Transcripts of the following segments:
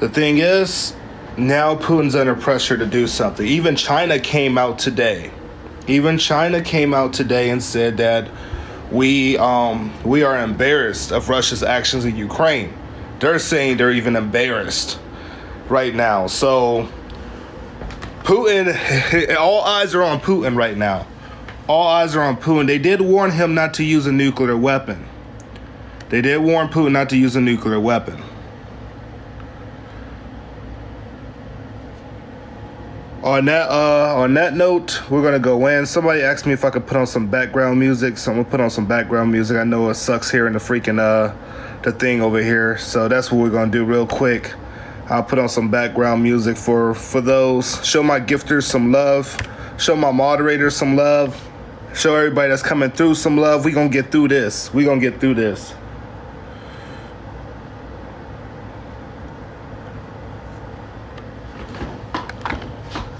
The thing is, now Putin's under pressure to do something. Even China came out today. And said that we are embarrassed of Russia's actions in Ukraine. They're saying they're even embarrassed right now. So Putin, all eyes are on Putin right now. All eyes are on Putin. They did warn him not to use a nuclear weapon. On that note, we're gonna go in. Somebody asked me if I could put on some background music, so I'm gonna put on some background music. I know it sucks hearing the freaking the thing over here, so that's what we're gonna do real quick. I'll put on some background music for those. Show my gifters some love. Show my moderators some love. Show everybody that's coming through some love. We gonna get through this.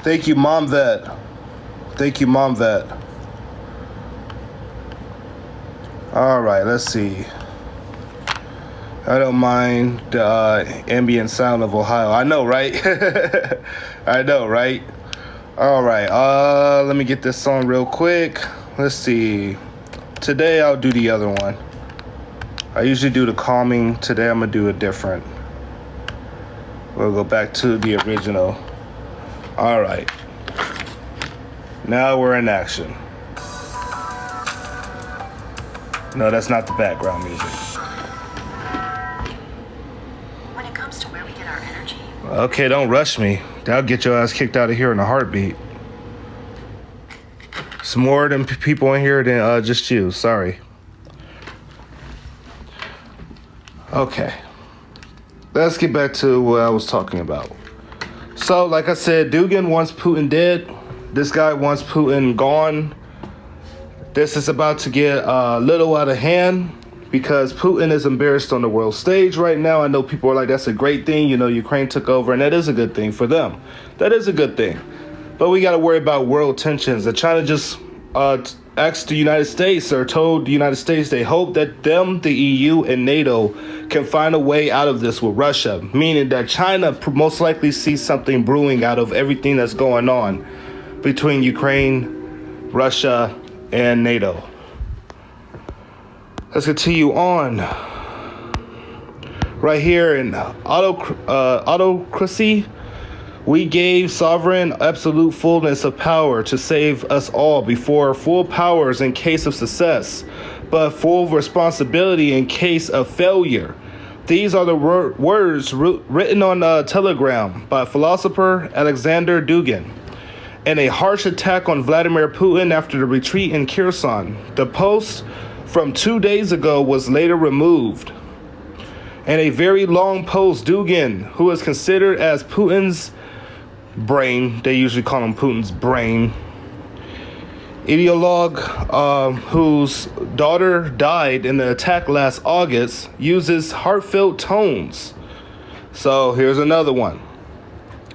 Thank you, Mom Vet. All right, let's see. I don't mind the ambient sound of Ohio. I know, right? All right, let me get this on real quick. Let's see. Today I'll do the other one. I usually do the calming. Today I'm gonna do it different. We'll go back to the original. All right. Now we're in action. No, that's not the background music. When it comes to where we get our energy. Okay, don't rush me. That'll get your ass kicked out of here in a heartbeat. It's more than people in here than just you. Sorry. Okay. Let's get back to what I was talking about. So, like I said, Dugin wants Putin dead. This guy wants Putin gone. This is about to get a little out of hand because Putin is embarrassed on the world stage right now. I know people are like, that's a great thing. You know, Ukraine took over, and that is a good thing for them. That is a good thing. But we got to worry about world tensions. And China just asked the United States, or told the United States, they hope that the EU and NATO can find a way out of this with Russia, meaning that China most likely sees something brewing out of everything that's going on between Ukraine, Russia, and NATO. Let's continue on. Right here in autocracy, we gave sovereign absolute fullness of power to save us all before full powers in case of success, but full responsibility in case of failure. These are the words written on Telegram by philosopher Alexander Dugin in a harsh attack on Vladimir Putin after the retreat in Kherson. The post from 2 days ago was later removed. In a very long post, Dugin, who is considered as Putin's brain, they usually call him Putin's brain, ideologue, whose daughter died in the attack last August, uses heartfelt tones. So here's another one.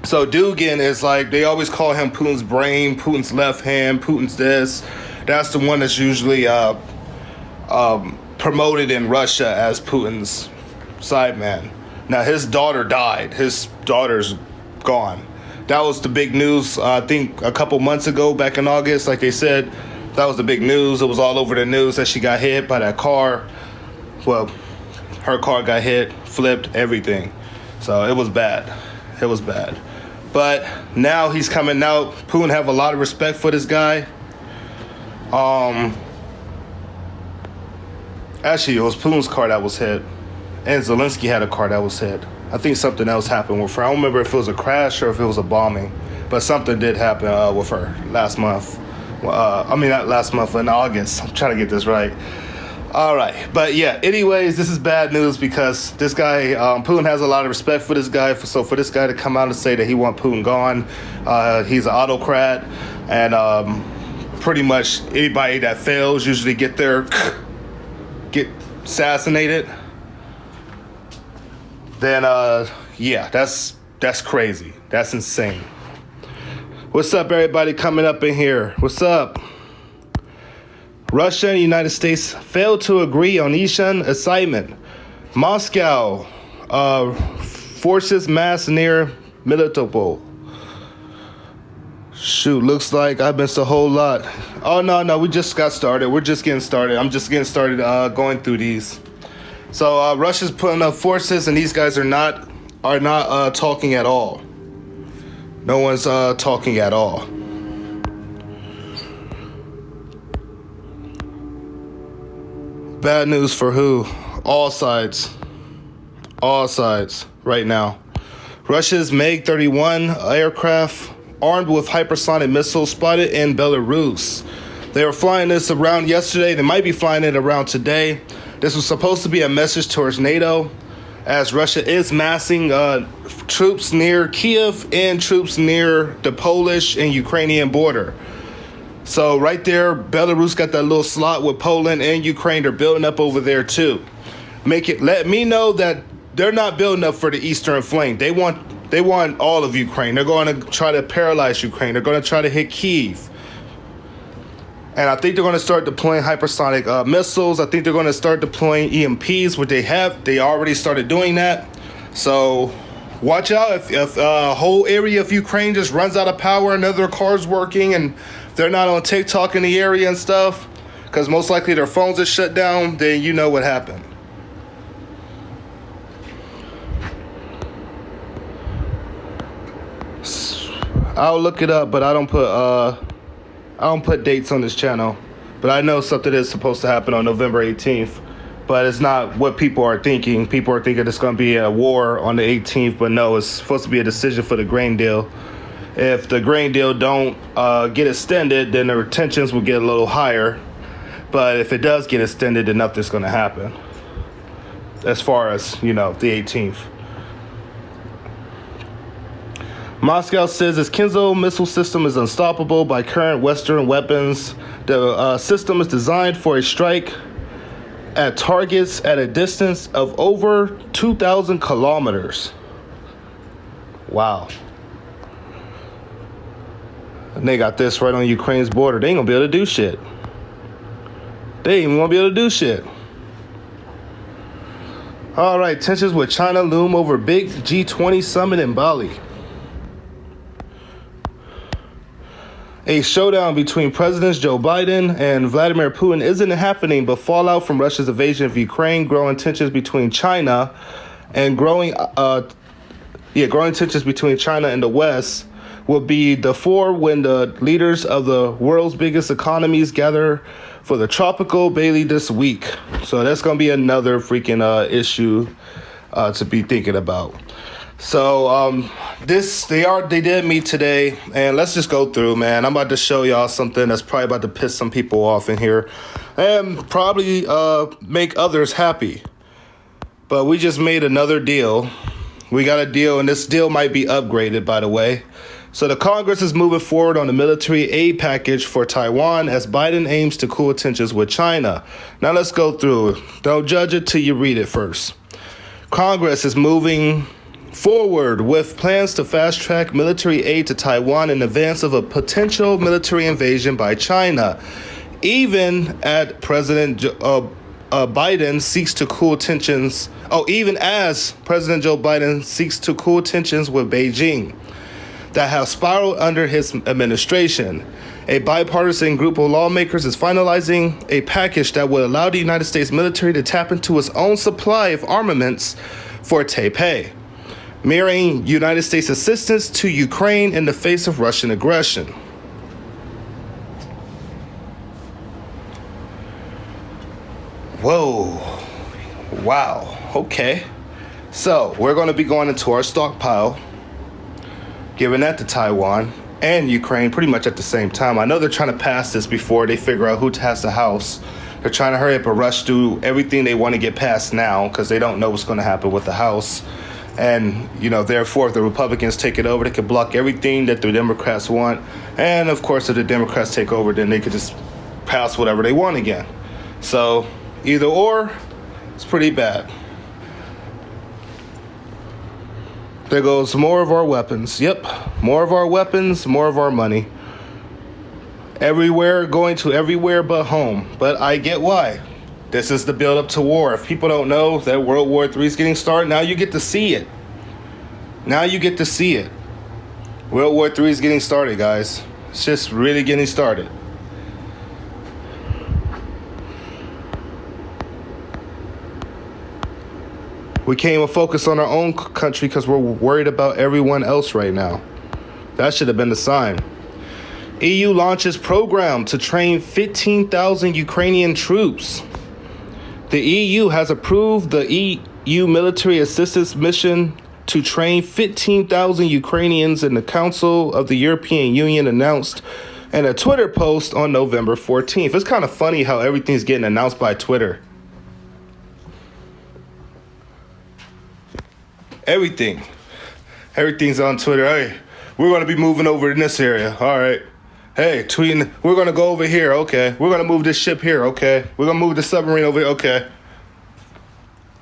So Dugin is like, they always call him Putin's brain, Putin's left hand, Putin's this. That's the one that's usually promoted in Russia as Putin's side man. Now his daughter died. His daughter's gone. That was the big news, I think, a couple months ago, back in August. Like they said, that was the big news. It was all over the news that she got hit by that car. Well, her car got hit, flipped, everything. So it was bad. But now he's coming out. Putin have a lot of respect for this guy. Actually, it was Putin's car that was hit. And Zelensky had a car that was hit. I think something else happened with her. I don't remember if it was a crash or if it was a bombing. But something did happen with her last month. Not last month, in August. I'm trying to get this right. All right. But yeah, anyways, this is bad news because this guy, Putin has a lot of respect for this guy. So for this guy to come out and say that he wants Putin gone, he's an autocrat. And pretty much anybody that fails usually get assassinated. Then, that's crazy. That's insane. What's up, everybody coming up in here? What's up? Russia and the United States failed to agree on Ishan assignment. Moscow forces mass near Melitopol. Shoot, looks like I missed a whole lot. Oh, no, we just got started. We're just getting started. I'm just getting started going through these. So Russia's putting up forces, and these guys are not talking at all. No one's talking at all. Bad news for who? All sides. All sides right now. Russia's MiG-31 aircraft armed with hypersonic missiles spotted in Belarus. They were flying this around yesterday. They might be flying it around today. This was supposed to be a message towards NATO, as Russia is massing troops near Kiev and troops near the Polish and Ukrainian border. So right there, Belarus got that little slot with Poland and Ukraine. They're building up over there too. Let me know that they're not building up for the Eastern flank. They want all of Ukraine. They're going to try to paralyze Ukraine. They're going to try to hit Kyiv. And I think they're going to start deploying hypersonic missiles. I think they're going to start deploying EMPs, which they have. They already started doing that. So watch out if a whole area of Ukraine just runs out of power and other cars working and they're not on TikTok in the area and stuff, because most likely their phones are shut down, then you know what happened. I'll look it up, but I don't put dates on this channel. But I know something is supposed to happen on November 18th. But it's not what people are thinking. People are thinking it's going to be a war on the 18th, but no, it's supposed to be a decision for the grain deal. If the grain deal don't get extended, then the tensions will get a little higher. But if it does get extended, then nothing's going to happen. As far as, the 18th. Moscow says its Kinzhal missile system is unstoppable by current Western weapons. The system is designed for a strike at targets at a distance of over 2,000 kilometers. Wow. And they got this right on Ukraine's border. They ain't gonna be able to do shit. They ain't even gonna be able to do shit. All right, tensions with China loom over big G20 summit in Bali. A showdown between Presidents Joe Biden and Vladimir Putin isn't happening, but fallout from Russia's invasion of Ukraine, growing tensions between China and growing tensions between China and the West will be the fore when the leaders of the world's biggest economies gather for the tropical Bali this week. So that's going to be another freaking issue to be thinking about. So they did meet today, and let's just go through, man. I'm about to show y'all something that's probably about to piss some people off in here and probably make others happy. But we just made another deal. We got a deal, and this deal might be upgraded, by the way. So the Congress is moving forward on the military aid package for Taiwan as Biden aims to cool tensions with China. Now let's go through. Don't judge it till you read it first. Congress is moving forward with plans to fast-track military aid to Taiwan in advance of a potential military invasion by China, even as President Joe Biden seeks to cool tensions with Beijing that have spiraled under his administration. A bipartisan group of lawmakers is finalizing a package that would allow the United States military to tap into its own supply of armaments for Taipei, mirroring United States assistance to Ukraine in the face of Russian aggression. Whoa. Wow. Okay. So we're going to be going into our stockpile, giving that to Taiwan and Ukraine pretty much at the same time. I know they're trying to pass this before they figure out who has the House. They're trying to hurry up and rush through everything they want to get passed now because they don't know what's going to happen with the House. And, therefore, if the Republicans take it over, they can block everything that the Democrats want. And, of course, if the Democrats take over, then they could just pass whatever they want again. So, either or, it's pretty bad. There goes more of our weapons. Yep, more of our weapons, more of our money. Everywhere, going to everywhere but home. But I get why. This is the build up to war. If people don't know that World War III is getting started, now you get to see it. Now you get to see it. World War III is getting started, guys. It's just really getting started. We can't even focus on our own country because we're worried about everyone else right now. That should have been the sign. EU launches program to train 15,000 Ukrainian troops. The EU has approved the EU military assistance mission to train 15,000 Ukrainians, and the Council of the European Union announced in a Twitter post on November 14th. It's kind of funny how everything's getting announced by Twitter. Everything's on Twitter. Hey, we're going to be moving over in this area. All right. Hey, tweeting, we're going to go over here. Okay. We're going to move this ship here. Okay. We're going to move the submarine over here. Okay.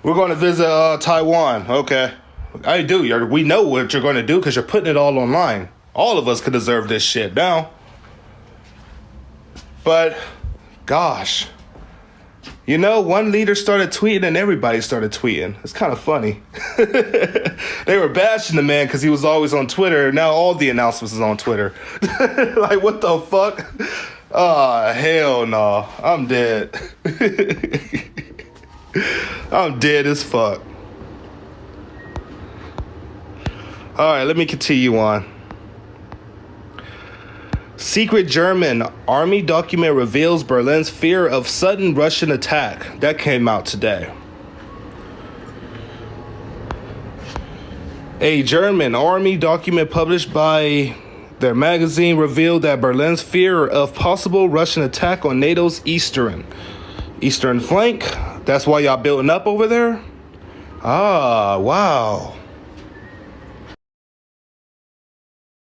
We're going to visit Taiwan. Okay. I do. We know what you're going to do because you're putting it all online. All of us could deserve this shit now. But, gosh. You know, one leader started tweeting and everybody started tweeting. It's kind of funny. They were bashing the man because he was always on Twitter. Now all the announcements is on Twitter. Like, what the fuck? Oh, hell no. I'm dead. I'm dead as fuck. All right, let me continue on. Secret German army document reveals Berlin's fear of sudden Russian attack. That came out today. A German army document published by their magazine revealed that Berlin's fear of possible Russian attack on NATO's eastern flank. That's why y'all building up over there? Ah, wow.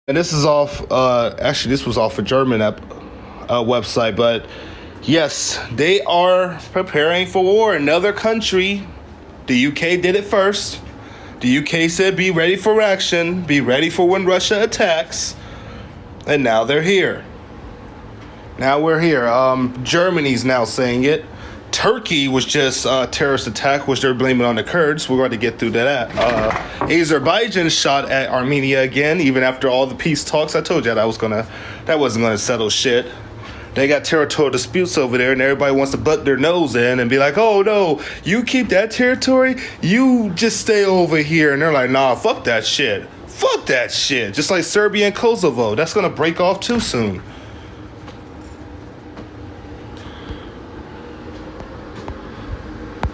And this is off, actually this was off a German website, but yes, they are preparing for war. Another country, the UK did it first. The UK said be ready for action, be ready for when Russia attacks, and now they're here. Now we're here. Germany's now saying it. Turkey was just a terrorist attack, which they're blaming on the Kurds. We're going to get through to that. Azerbaijan shot at Armenia again, even after all the peace talks. I told you that wasn't going to settle shit. They got territorial disputes over there, and everybody wants to butt their nose in and be like, oh, no, you keep that territory? You just stay over here. And they're like, nah, fuck that shit. Fuck that shit. Just like Serbia and Kosovo. That's going to break off too soon.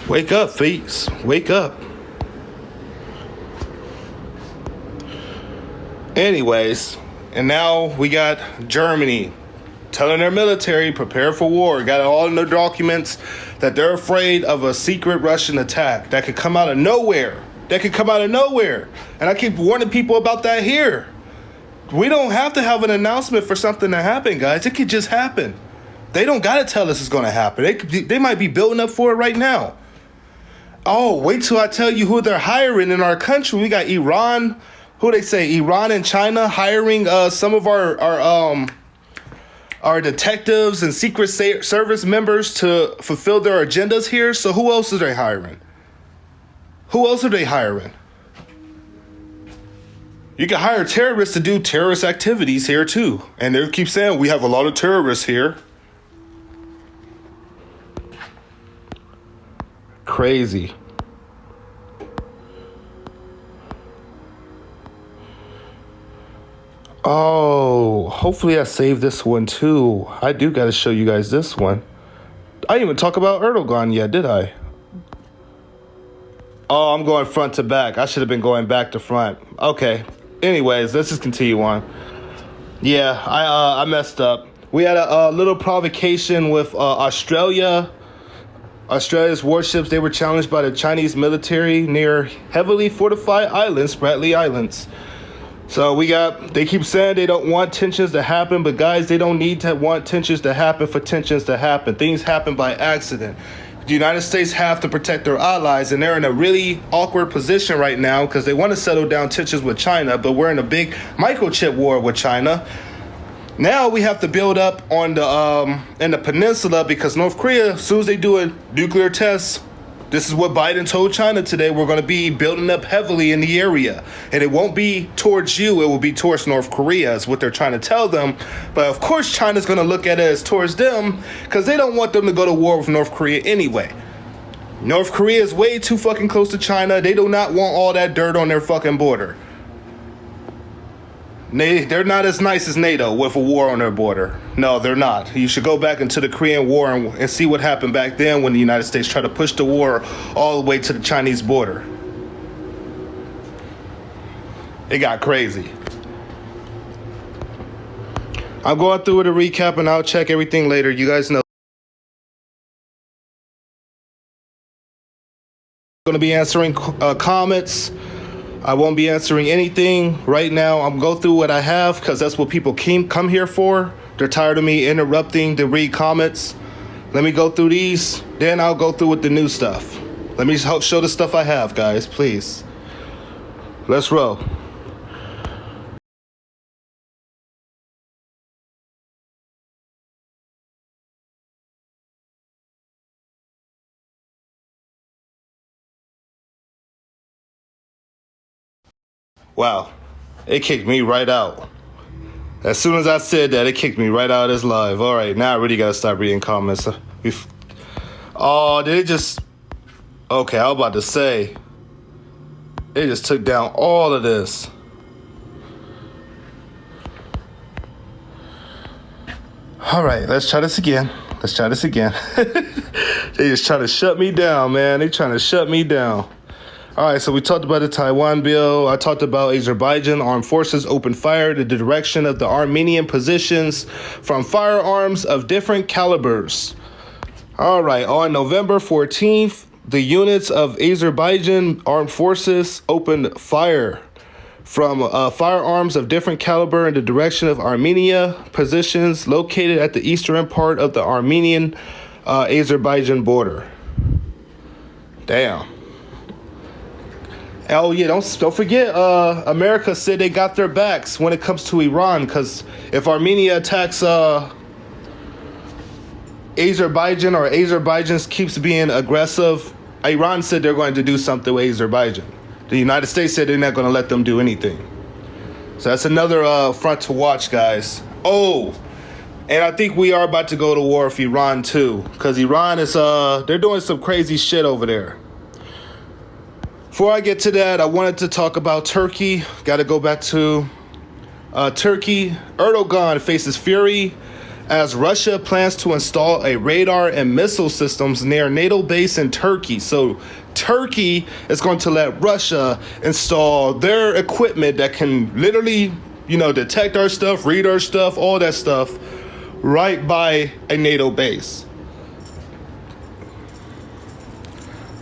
Wake up, face. Wake up. Anyways, and now we got Germany telling their military, prepare for war. Got all in their documents that they're afraid of a secret Russian attack that could come out of nowhere. And I keep warning people about that here. We don't have to have an announcement for something to happen, guys. It could just happen. They don't got to tell us it's going to happen. They might be building up for it right now. Oh, wait till I tell you who they're hiring in our country. We got Iran. Who they say? Iran and China hiring some of our detectives and Secret Service members to fulfill their agendas here. So who else are they hiring? You can hire terrorists to do terrorist activities here too. And they keep saying we have a lot of terrorists here. Crazy. Oh, hopefully I saved this one too. I do got to show you guys this one. I didn't even talk about Erdogan yet, did I? Oh, I'm going front to back. I should have been going back to front. Okay. Anyways, let's just continue on. Yeah, I messed up. We had a little provocation with Australia. Australia's warships, they were challenged by the Chinese military near heavily fortified islands, Spratly Islands. So they keep saying they don't want tensions to happen, but guys, they don't need to want tensions to happen for tensions to happen. Things happen by accident. The United States have to protect their allies, and they're in a really awkward position right now because they want to settle down tensions with China, but we're in a big microchip war with China. Now we have to build up on in the peninsula because North Korea, as soon as they do a nuclear test, This is what Biden told China today. We're going to be building up heavily in the area. And it won't be towards you. It will be towards North Korea is what they're trying to tell them. But of course, China's going to look at it as towards them because they don't want them to go to war with North Korea anyway. North Korea is way too fucking close to China. They do not want all that dirt on their fucking border. They're not as nice as NATO with a war on their border. No, they're not. You should go back into the Korean War and see what happened back then when the United States tried to push the war all the way to the Chinese border. It got crazy. I'm going through with a recap and I'll check everything later. You guys know. I'm going to be answering comments. I won't be answering anything right now. I'm going to go through what I have because that's what people come here for. They're tired of me interrupting to read comments. Let me go through these. Then I'll go through with the new stuff. Let me show the stuff I have, guys, please. Let's roll. Wow, it kicked me right out. As soon as I said that, it kicked me right out of this live. All right, now I really got to stop reading comments. Oh, did it just... Okay, I was about to say. It just took down all of this. All right, let's try this again. They just trying to shut me down, man. They trying to shut me down. All right, so we talked about the Taiwan bill. I talked about Azerbaijan armed forces opened fire in the direction of the Armenian positions from firearms of different calibers. All right, on November 14th, the units of Azerbaijan armed forces opened fire from firearms of different caliber in the direction of Armenia positions located at the eastern part of the Armenian Azerbaijan border. Damn. Oh yeah, don't forget. America said they got their backs when it comes to Iran, because if Armenia attacks Azerbaijan or Azerbaijan keeps being aggressive, Iran said they're going to do something with Azerbaijan. The United States said they're not going to let them do anything. So that's another front to watch, guys. Oh, and I think we are about to go to war with Iran too, because Iran is they're doing some crazy shit over there. Before I get to that, I wanted to talk about Turkey. Got to go back to Turkey. Erdogan faces fury as Russia plans to install a radar and missile systems near NATO base in Turkey. So Turkey is going to let Russia install their equipment that can literally, detect our stuff, read our stuff, all that stuff, right by a NATO base.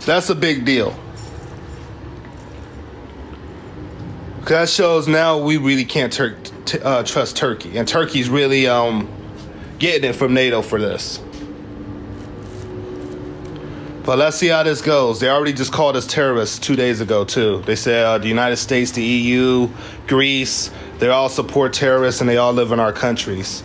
That's a big deal. That shows now we really can't trust Turkey. And Turkey's really getting it from NATO for this. But let's see how this goes. They already just called us terrorists 2 days ago, too. They said the United States, the EU, Greece, they all support terrorists and they all live in our countries.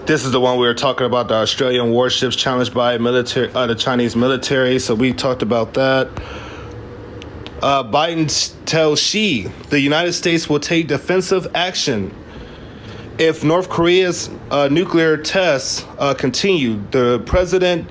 This is the one we were talking about, the Australian warships challenged by the Chinese military. So we talked about that. Biden tells Xi the United States will take defensive action if North Korea's nuclear tests continue. The president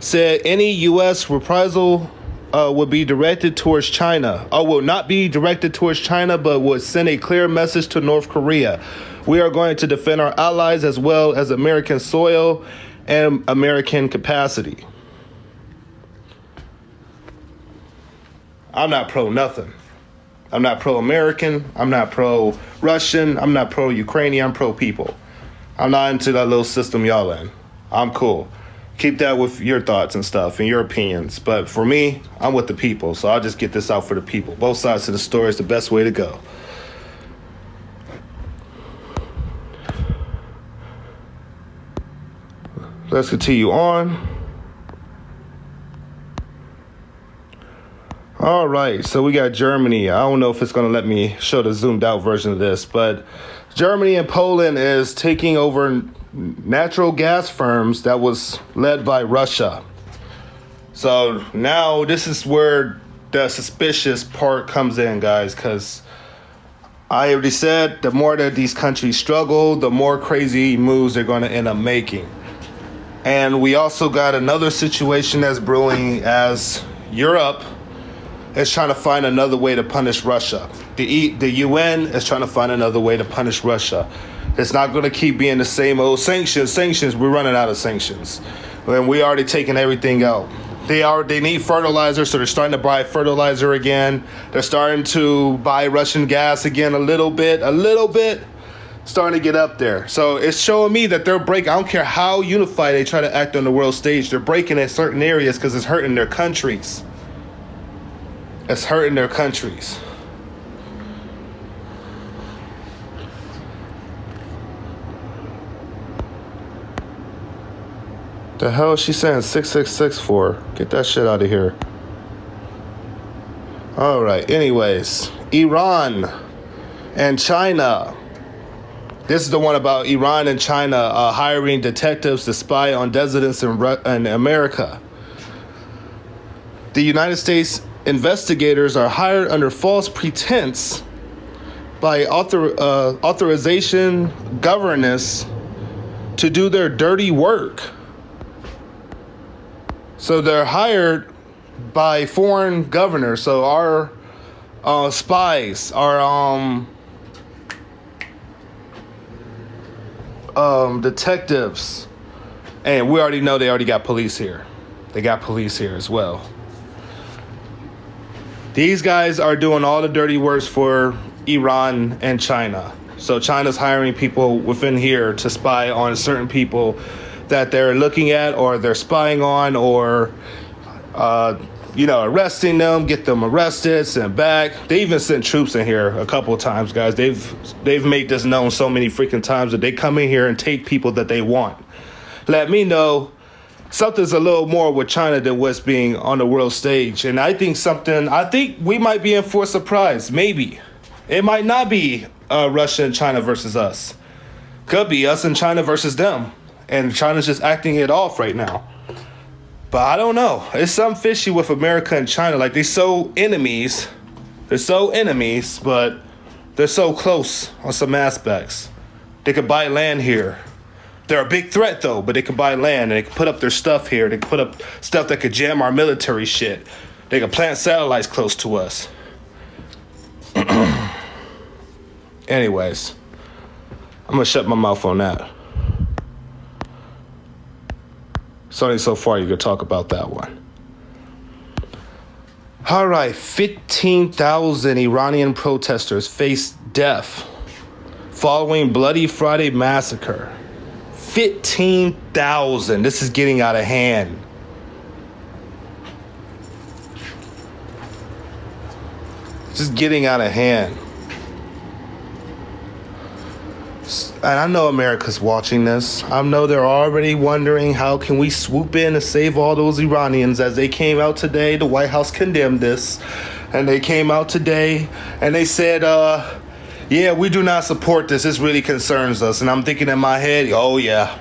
said any U.S. reprisal would be directed towards China. Will not be directed towards China, but would send a clear message to North Korea. We are going to defend our allies as well as American soil and American capacity. I'm not pro nothing. I'm not pro-American. I'm not pro-Russian. I'm not pro-Ukrainian. I'm pro-people. I'm not into that little system y'all in. I'm cool. Keep that with your thoughts and stuff and your opinions. But for me, I'm with the people. So I'll just get this out for the people. Both sides of the story is the best way to go. Let's continue on. All right, so we got Germany. I don't know if it's going to let me show the zoomed out version of this, but Germany and Poland is taking over natural gas firms that was led by Russia. So now this is where the suspicious part comes in, guys, because I already said the more that these countries struggle, the more crazy moves they're going to end up making. And we also got another situation that's brewing as Europe is trying to find another way to punish Russia. The UN is trying to find another way to punish Russia. It's not going to keep being the same old sanctions. We're running out of sanctions. And we already taken everything out. They need fertilizer, so they're starting to buy fertilizer again. They're starting to buy Russian gas again a little bit, starting to get up there. So it's showing me that they're breaking. I don't care how unified they try to act on the world stage. They're breaking in certain areas because it's hurting their countries. It's hurting their countries. The hell is she saying 666 for? Get that shit out of here. All right. Anyways, Iran and China. This is the one about Iran and China hiring detectives to spy on dissidents in America. The United States investigators are hired under false pretense by authorization governance to do their dirty work. So they're hired by foreign governors. So our spies, our detectives, and we already know they already got police here. They got police here as well. These guys are doing all the dirty works for Iran and China. So China's hiring people within here to spy on certain people that they're looking at or they're spying on or, arresting them, get them arrested, sent back. They even sent troops in here a couple of times, guys. They've made this known so many freaking times that they come in here and take people that they want. Let me know something's a little more with China than what's being on the world stage. And I think we might be in for a surprise. Maybe. It might not be Russia and China versus us. Could be us and China versus them. And China's just acting it off right now. But I don't know. It's something fishy with America and China. Like, they're so enemies. They're so enemies, but they're so close on some aspects. They could buy land here. They're a big threat, though, but they can buy land and they can put up their stuff here. They can put up stuff that could jam our military shit. They can plant satellites close to us. Anyways, I'm going to shut my mouth on that. It's only so far you could talk about that one. All right, 15,000 Iranian protesters face death following Bloody Friday massacre. 15,000. This is getting out of hand. This is getting out of hand. And I know America's watching this. I know they're already wondering how can we swoop in and save all those Iranians. As they came out today, the White House condemned this. And they came out today and they said, yeah, we do not support this. This really concerns us. And I'm thinking in my head, oh yeah,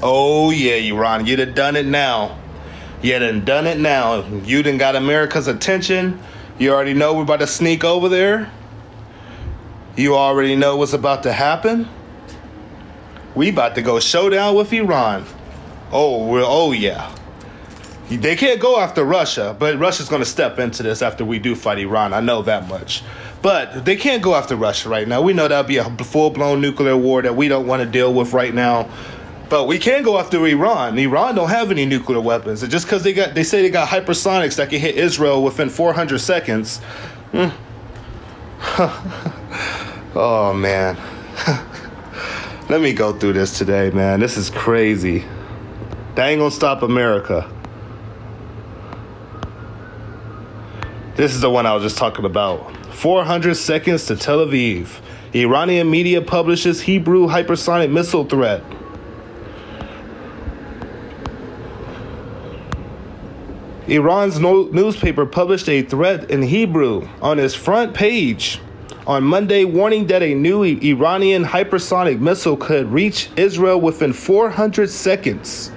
Iran, you done it now. You done it now. You done got America's attention. You already know we're about to sneak over there. You already know what's about to happen. We about to go showdown with Iran. Oh yeah. They can't go after Russia, but Russia's going to step into this after we do fight Iran. I know that much. But they can't go after Russia right now. We know that'll be a full-blown nuclear war that we don't want to deal with right now. But we can go after Iran. Iran don't have any nuclear weapons. And just because they say they got hypersonics that can hit Israel within 400 seconds. Oh, man. Let me go through this today, man. This is crazy. They ain't gonna stop America. This is the one I was just talking about. 400 seconds to Tel Aviv. Iranian media publishes Hebrew hypersonic missile threat. Iran's newspaper published a threat in Hebrew on its front page on Monday, warning that a new Iranian hypersonic missile could reach Israel within 400 seconds.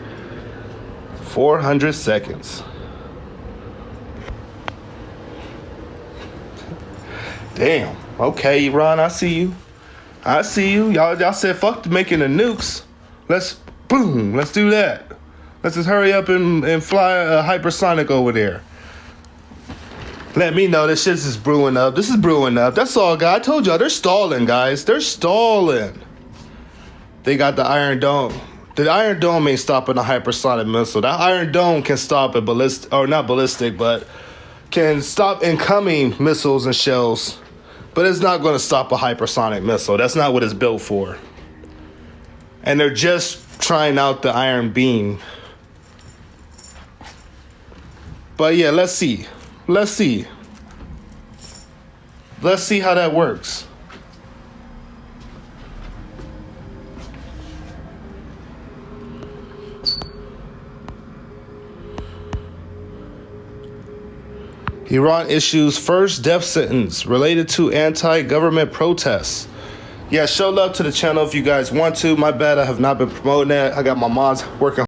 400 seconds. Damn. Okay, Iran, I see you. I see you. Y'all said fuck making the nukes. Let's do that. Let's just hurry up and fly a hypersonic over there. Let me know this shit is brewing up. This is brewing up. That's all, guys. I told y'all, they're stalling, guys. They're stalling. They got the Iron Dome. The Iron Dome ain't stopping a hypersonic missile. That Iron Dome can stop a ballistic, or not ballistic, but can stop incoming missiles and shells. But it's not going to stop a hypersonic missile. That's not what it's built for. And they're just trying out the Iron Beam. But yeah, let's see. Let's see how that works. Iran issues first death sentence related to anti-government protests. Yeah, show love to the channel if you guys want to. My bad, I have not been promoting that. I got my mods working.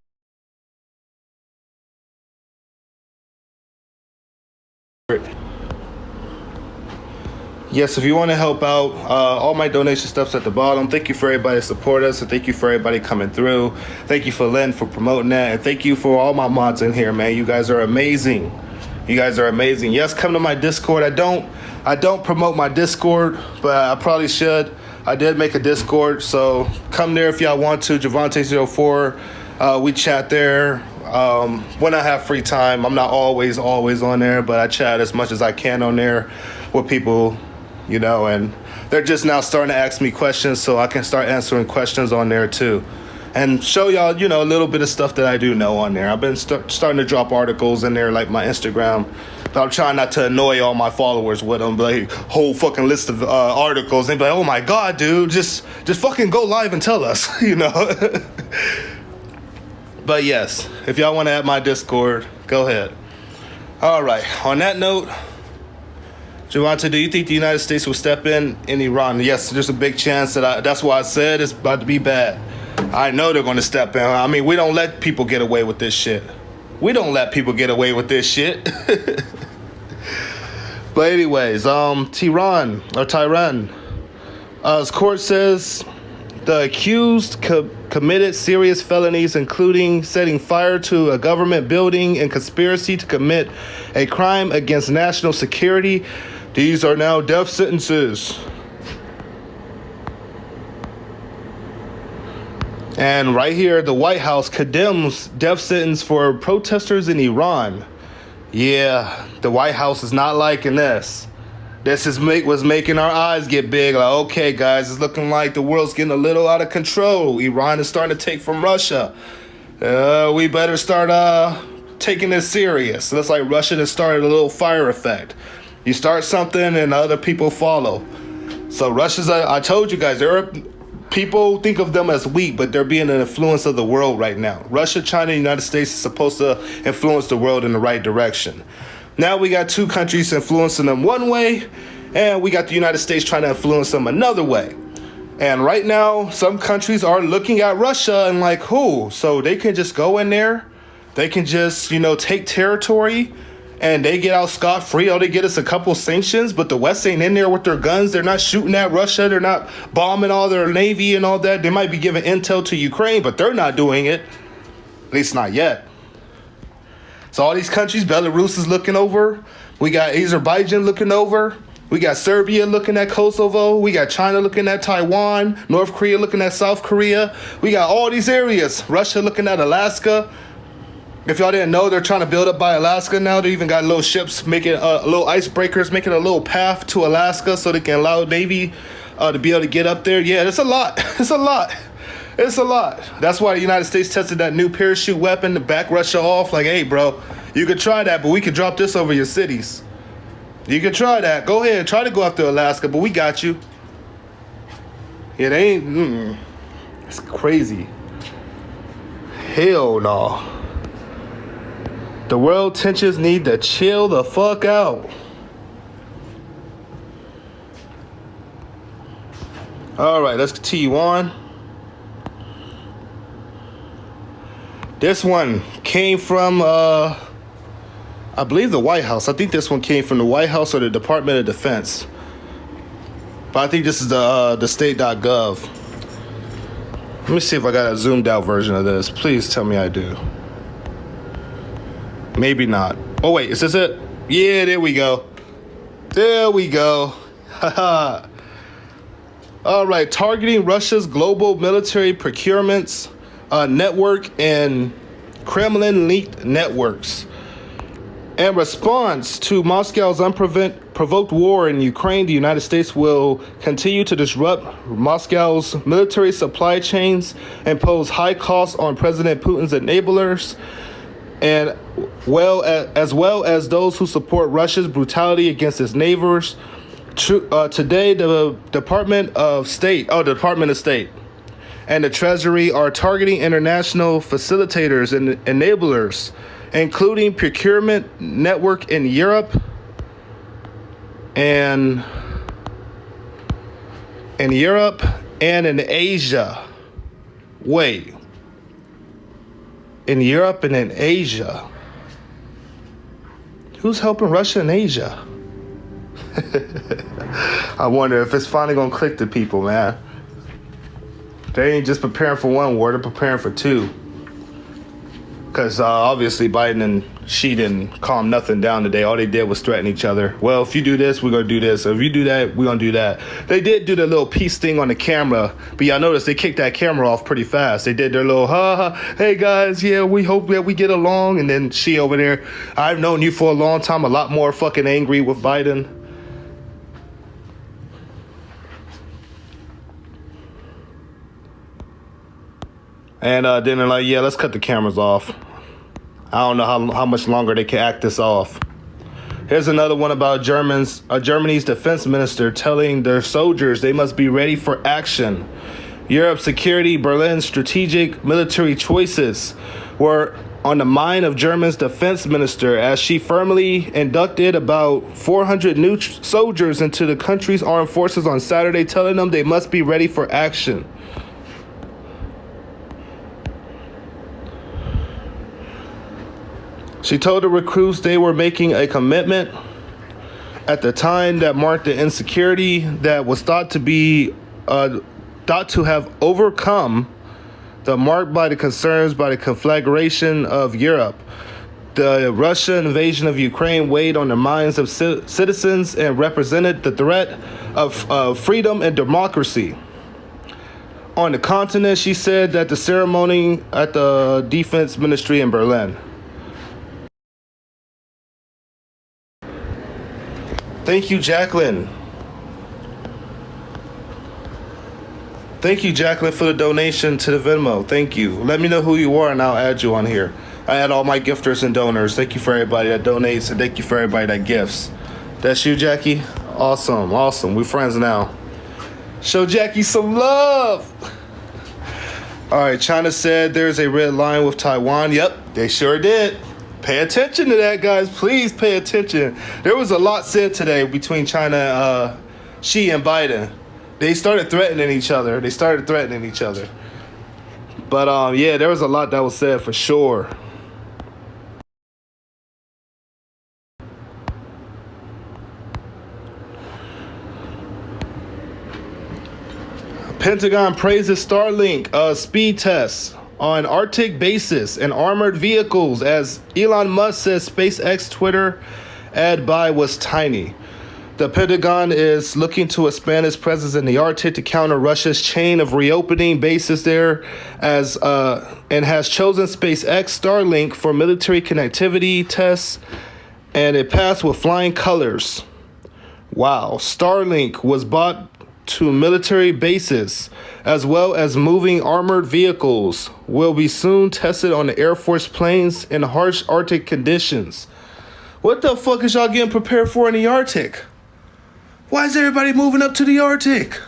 Yes, if you want to help out, all my donation stuff's at the bottom. Thank you for everybody that support us, and thank you for everybody coming through. Thank you for Lynn for promoting that, and thank you for all my mods in here, man. You guys are amazing. You guys are amazing. Yes, come to my Discord. I don't promote my Discord, but I probably should. I did make a Discord, so come there if y'all want to. Javante04. We chat there when I have free time. I'm not always on there, but I chat as much as I can on there with people, you know, and they're just now starting to ask me questions, so I can start answering questions on there too. And show y'all, you know, a little bit of stuff that I do know on there. I've been starting to drop articles in there, like my Instagram. But I'm trying not to annoy all my followers with them, like whole fucking list of articles. They'd be like, "Oh my god, dude, just fucking go live and tell us," you know. But yes, if y'all want to add my Discord, go ahead. All right. On that note, Javante, do you think the United States will step in Iran? Yes, there's a big chance that's why I said it's about to be bad. I know they're going to step in. I mean, we don't let people get away with this shit. We don't let people get away with this shit. But anyways, Tehran, as court says the accused committed serious felonies, including setting fire to a government building and conspiracy to commit a crime against national security. These are now death sentences. And right here, the White House condemns death sentence for protesters in Iran. Yeah, the White House is not liking this. This was making our eyes get big. Like, okay, guys, it's looking like the world's getting a little out of control. Iran is starting to take from Russia. We better start taking this serious. Looks like Russia has started a little fire effect. You start something and other people follow. So Russia's, I told you guys, people think of them as weak, but they're being an influence of the world right now. Russia, China, and the United States is supposed to influence the world in the right direction. Now we got two countries influencing them one way, and we got the United States trying to influence them another way. And right now, some countries are looking at Russia and like, who? So they can just go in there, they can just, take territory, and they get out scot-free. All they get is a couple sanctions, but the West ain't in there with their guns. They're not shooting at Russia. They're not bombing all their navy and all that. They might be giving intel to Ukraine, but they're not doing it. At least not yet. So all these countries, Belarus is looking over. We got Azerbaijan looking over. We got Serbia looking at Kosovo. We got China looking at Taiwan. North Korea looking at South Korea. We got all these areas. Russia looking at Alaska. If y'all didn't know, they're trying to build up by Alaska now. They even got little ships making little icebreakers, making a little path to Alaska so they can allow Navy to be able to get up there. Yeah, it's a lot. It's a lot. It's a lot. That's why the United States tested that new parachute weapon to back Russia off. Like, hey, bro, you could try that, but we could drop this over your cities. You could try that. Go ahead, try to go after Alaska, but we got you. It ain't. It's crazy. Hell no. The world tensions need to chill the fuck out. All right, let's continue on. This one came from, I believe, the White House. I think this one came from the White House or the Department of Defense. But I think this is the state.gov. Let me see if I got a zoomed out version of this. Please tell me I do. Maybe not. Oh, wait, is this it? Yeah, there we go. There we go. Haha. All right, targeting Russia's global military procurements network and Kremlin-linked networks. In response to Moscow's unprovoked war in Ukraine, the United States will continue to disrupt Moscow's military supply chains and pose high costs on President Putin's enablers, and as well as those who support Russia's brutality against its neighbors. Today, the Department of State and the Treasury are targeting international facilitators and enablers, including procurement network in Europe and in Asia. Wait. In Europe and in Asia. Who's helping Russia in Asia? I wonder if it's finally gonna click to people, man. They ain't just preparing for one war, they're preparing for two. Because obviously Biden and Xi didn't calm nothing down today. All they did was threaten each other. Well, if you do this, we're going to do this. If you do that, we're going to do that. They did do the little peace thing on the camera, but y'all noticed they kicked that camera off pretty fast. They did their little, hey guys, yeah, we hope that we get along. And then Xi over there, I've known you for a long time, a lot more fucking angry with Biden. And then they're like, yeah, let's cut the cameras off. I don't know how much longer they can act this off. Here's another one about Germany's defense minister telling their soldiers they must be ready for action. Europe's security, Berlin's strategic military choices were on the mind of Germany's defense minister as she firmly inducted about 400 new soldiers into the country's armed forces on Saturday, telling them they must be ready for action. She told the recruits they were making a commitment at the time that marked the insecurity that was thought to have overcome the marked by the concerns by the conflagration of Europe. The Russian invasion of Ukraine weighed on the minds of citizens and represented the threat of freedom and democracy on the continent, she said at the ceremony at the Defense Ministry in Berlin. Thank you, Jacqueline. Thank you, Jacqueline, for the donation to the Venmo. Thank you. Let me know who you are, and I'll add you on here. I add all my gifters and donors. Thank you for everybody that donates, and thank you for everybody that gifts. That's you, Jackie? Awesome, awesome. We're friends now. Show Jackie some love. All right, China said there's a red line with Taiwan. Yep, they sure did. Pay attention to that, guys. Please pay attention. There was a lot said today between China, Xi and Biden. They started threatening each other. But, yeah, there was a lot that was said for sure. Pentagon praises Starlink speed tests on Arctic bases and armored vehicles as Elon Musk says SpaceX Twitter ad buy was tiny. The Pentagon is looking to expand its presence in the Arctic to counter Russia's chain of reopening bases there and has chosen SpaceX Starlink for military connectivity tests, and it passed with flying colors. Wow. Starlink was bought to military bases, as well as moving armored vehicles, will be soon tested on the Air Force planes in harsh Arctic conditions. What the fuck is y'all getting prepared for in the Arctic? Why is everybody moving up to the Arctic?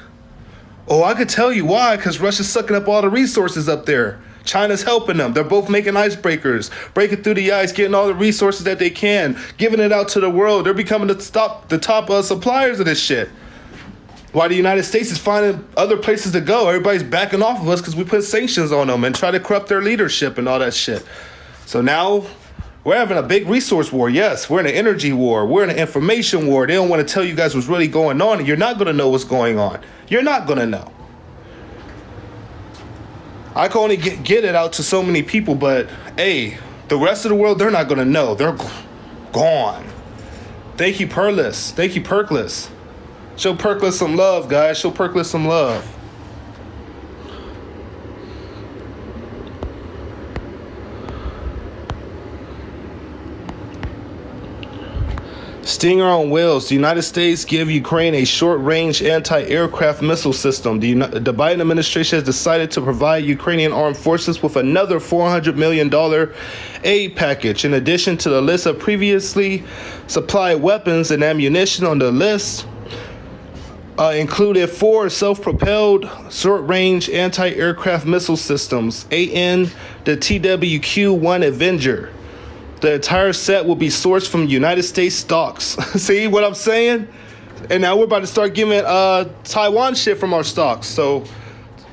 Oh, I could tell you why, because Russia's sucking up all the resources up there. China's helping them. They're both making icebreakers, breaking through the ice, getting all the resources that they can, giving it out to the world. They're becoming the top suppliers of this shit. While the United States is finding other places to go, everybody's backing off of us because we put sanctions on them and try to corrupt their leadership and all that shit. So now we're having a big resource war. Yes, we're in an energy war. We're in an information war. They don't want to tell you guys what's really going on, and you're not going to know what's going on. You're not going to know. I can only get it out to so many people, but hey, the rest of the world, they're not going to know. They're gone. Thank you, Perlis. Thank you, Perkless. Show Perkless some love, guys. Show Perkless some love. Stinger on wheels. The United States give Ukraine a short-range anti-aircraft missile system. The Biden administration has decided to provide Ukrainian armed forces with another $400 million aid package. In addition to the list of previously supplied weapons and ammunition on the list, included 4 self-propelled short-range anti-aircraft missile systems, the TWQ-1 Avenger. The entire set will be sourced from United States stocks. See what I'm saying? And now we're about to start giving Taiwan shit from our stocks. So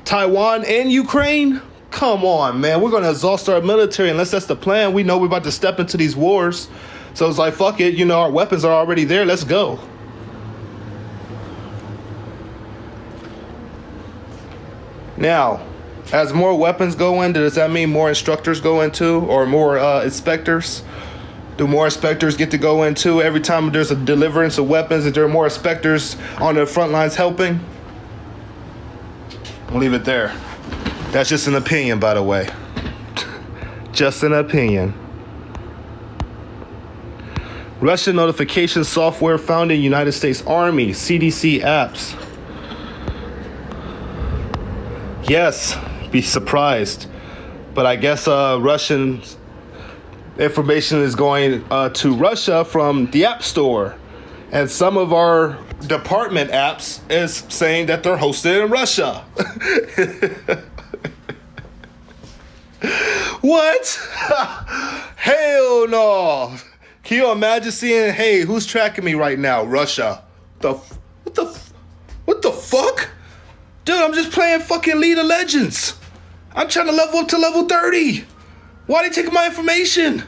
Taiwan and Ukraine? Come on, man. We're going to exhaust our military unless that's the plan. We know we're about to step into these wars. So it's like, fuck it. You know, our weapons are already there. Let's go. Now, as more weapons go in, does that mean more instructors go into, or more inspectors? Do more inspectors get to go into every time there's a deliverance of weapons? Is there more inspectors on the front lines helping? I'll leave it there. That's just an opinion, by the way. Just an opinion. Russian notification software found in United States Army, CDC apps. Yes, be surprised. But I guess Russian information is going to Russia from the App Store. And some of our department apps is saying that they're hosted in Russia. What? Hell no. Can you imagine seeing, hey, who's tracking me right now? Russia. What the fuck? Dude, I'm just playing fucking League of Legends. I'm trying to level up to level 30. Why are they taking my information?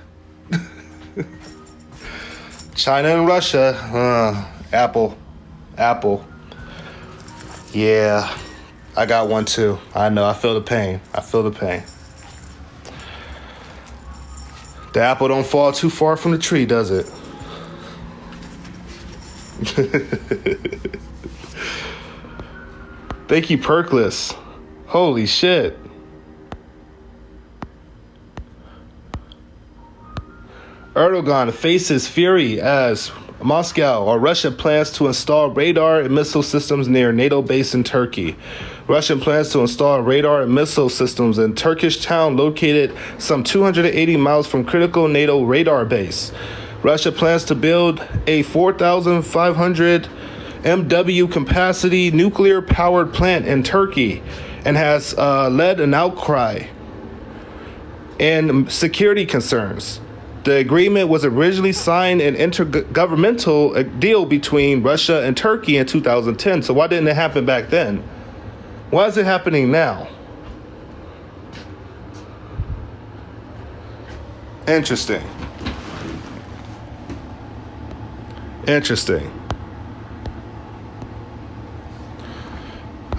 China and Russia. Apple. Yeah, I got one too. I know, I feel the pain. The apple don't fall too far from the tree, does it? Thank you, Perkless. Holy shit. Erdogan faces fury as Moscow or Russia plans to install radar and missile systems near NATO base in Turkey. Russia plans to install radar and missile systems in Turkish town located some 280 miles from critical NATO radar base. Russia plans to build a 4,500 MW capacity nuclear powered plant in Turkey and has led an outcry and security concerns. The agreement was originally signed an intergovernmental deal between Russia and Turkey in 2010. So why didn't it happen back then? Why is it happening now? Interesting.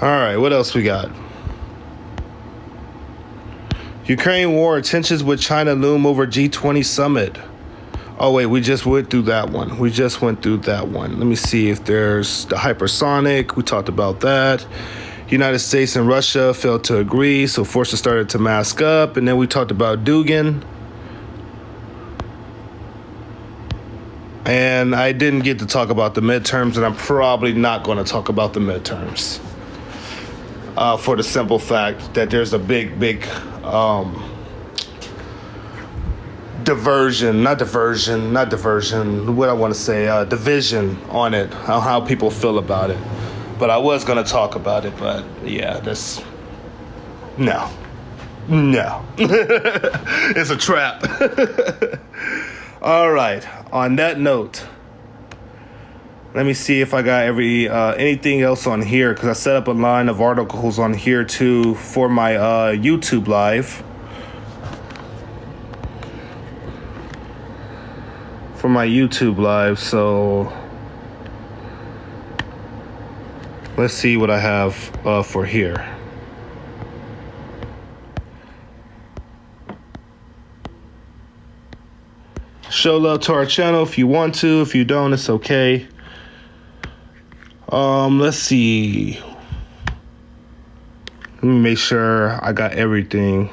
All right, what else we got? Ukraine war, tensions with China loom over G20 summit. Oh, wait, we just went through that one. Let me see if there's the hypersonic. We talked about that. United States and Russia failed to agree, so forces started to mask up. And then we talked about Dugin. And I didn't get to talk about the midterms, and I'm probably not going to talk about the midterms. For the simple fact that there's a big division on it, on how people feel about it. But I was going to talk about it, but yeah, no. No. It's a trap. All right. On that note, let me see if I got anything else on here, because I set up a line of articles on here too for my YouTube live. So let's see what I have for here. Show love to our channel if you want to. If you don't, it's okay. Let's see. Let me make sure I got everything.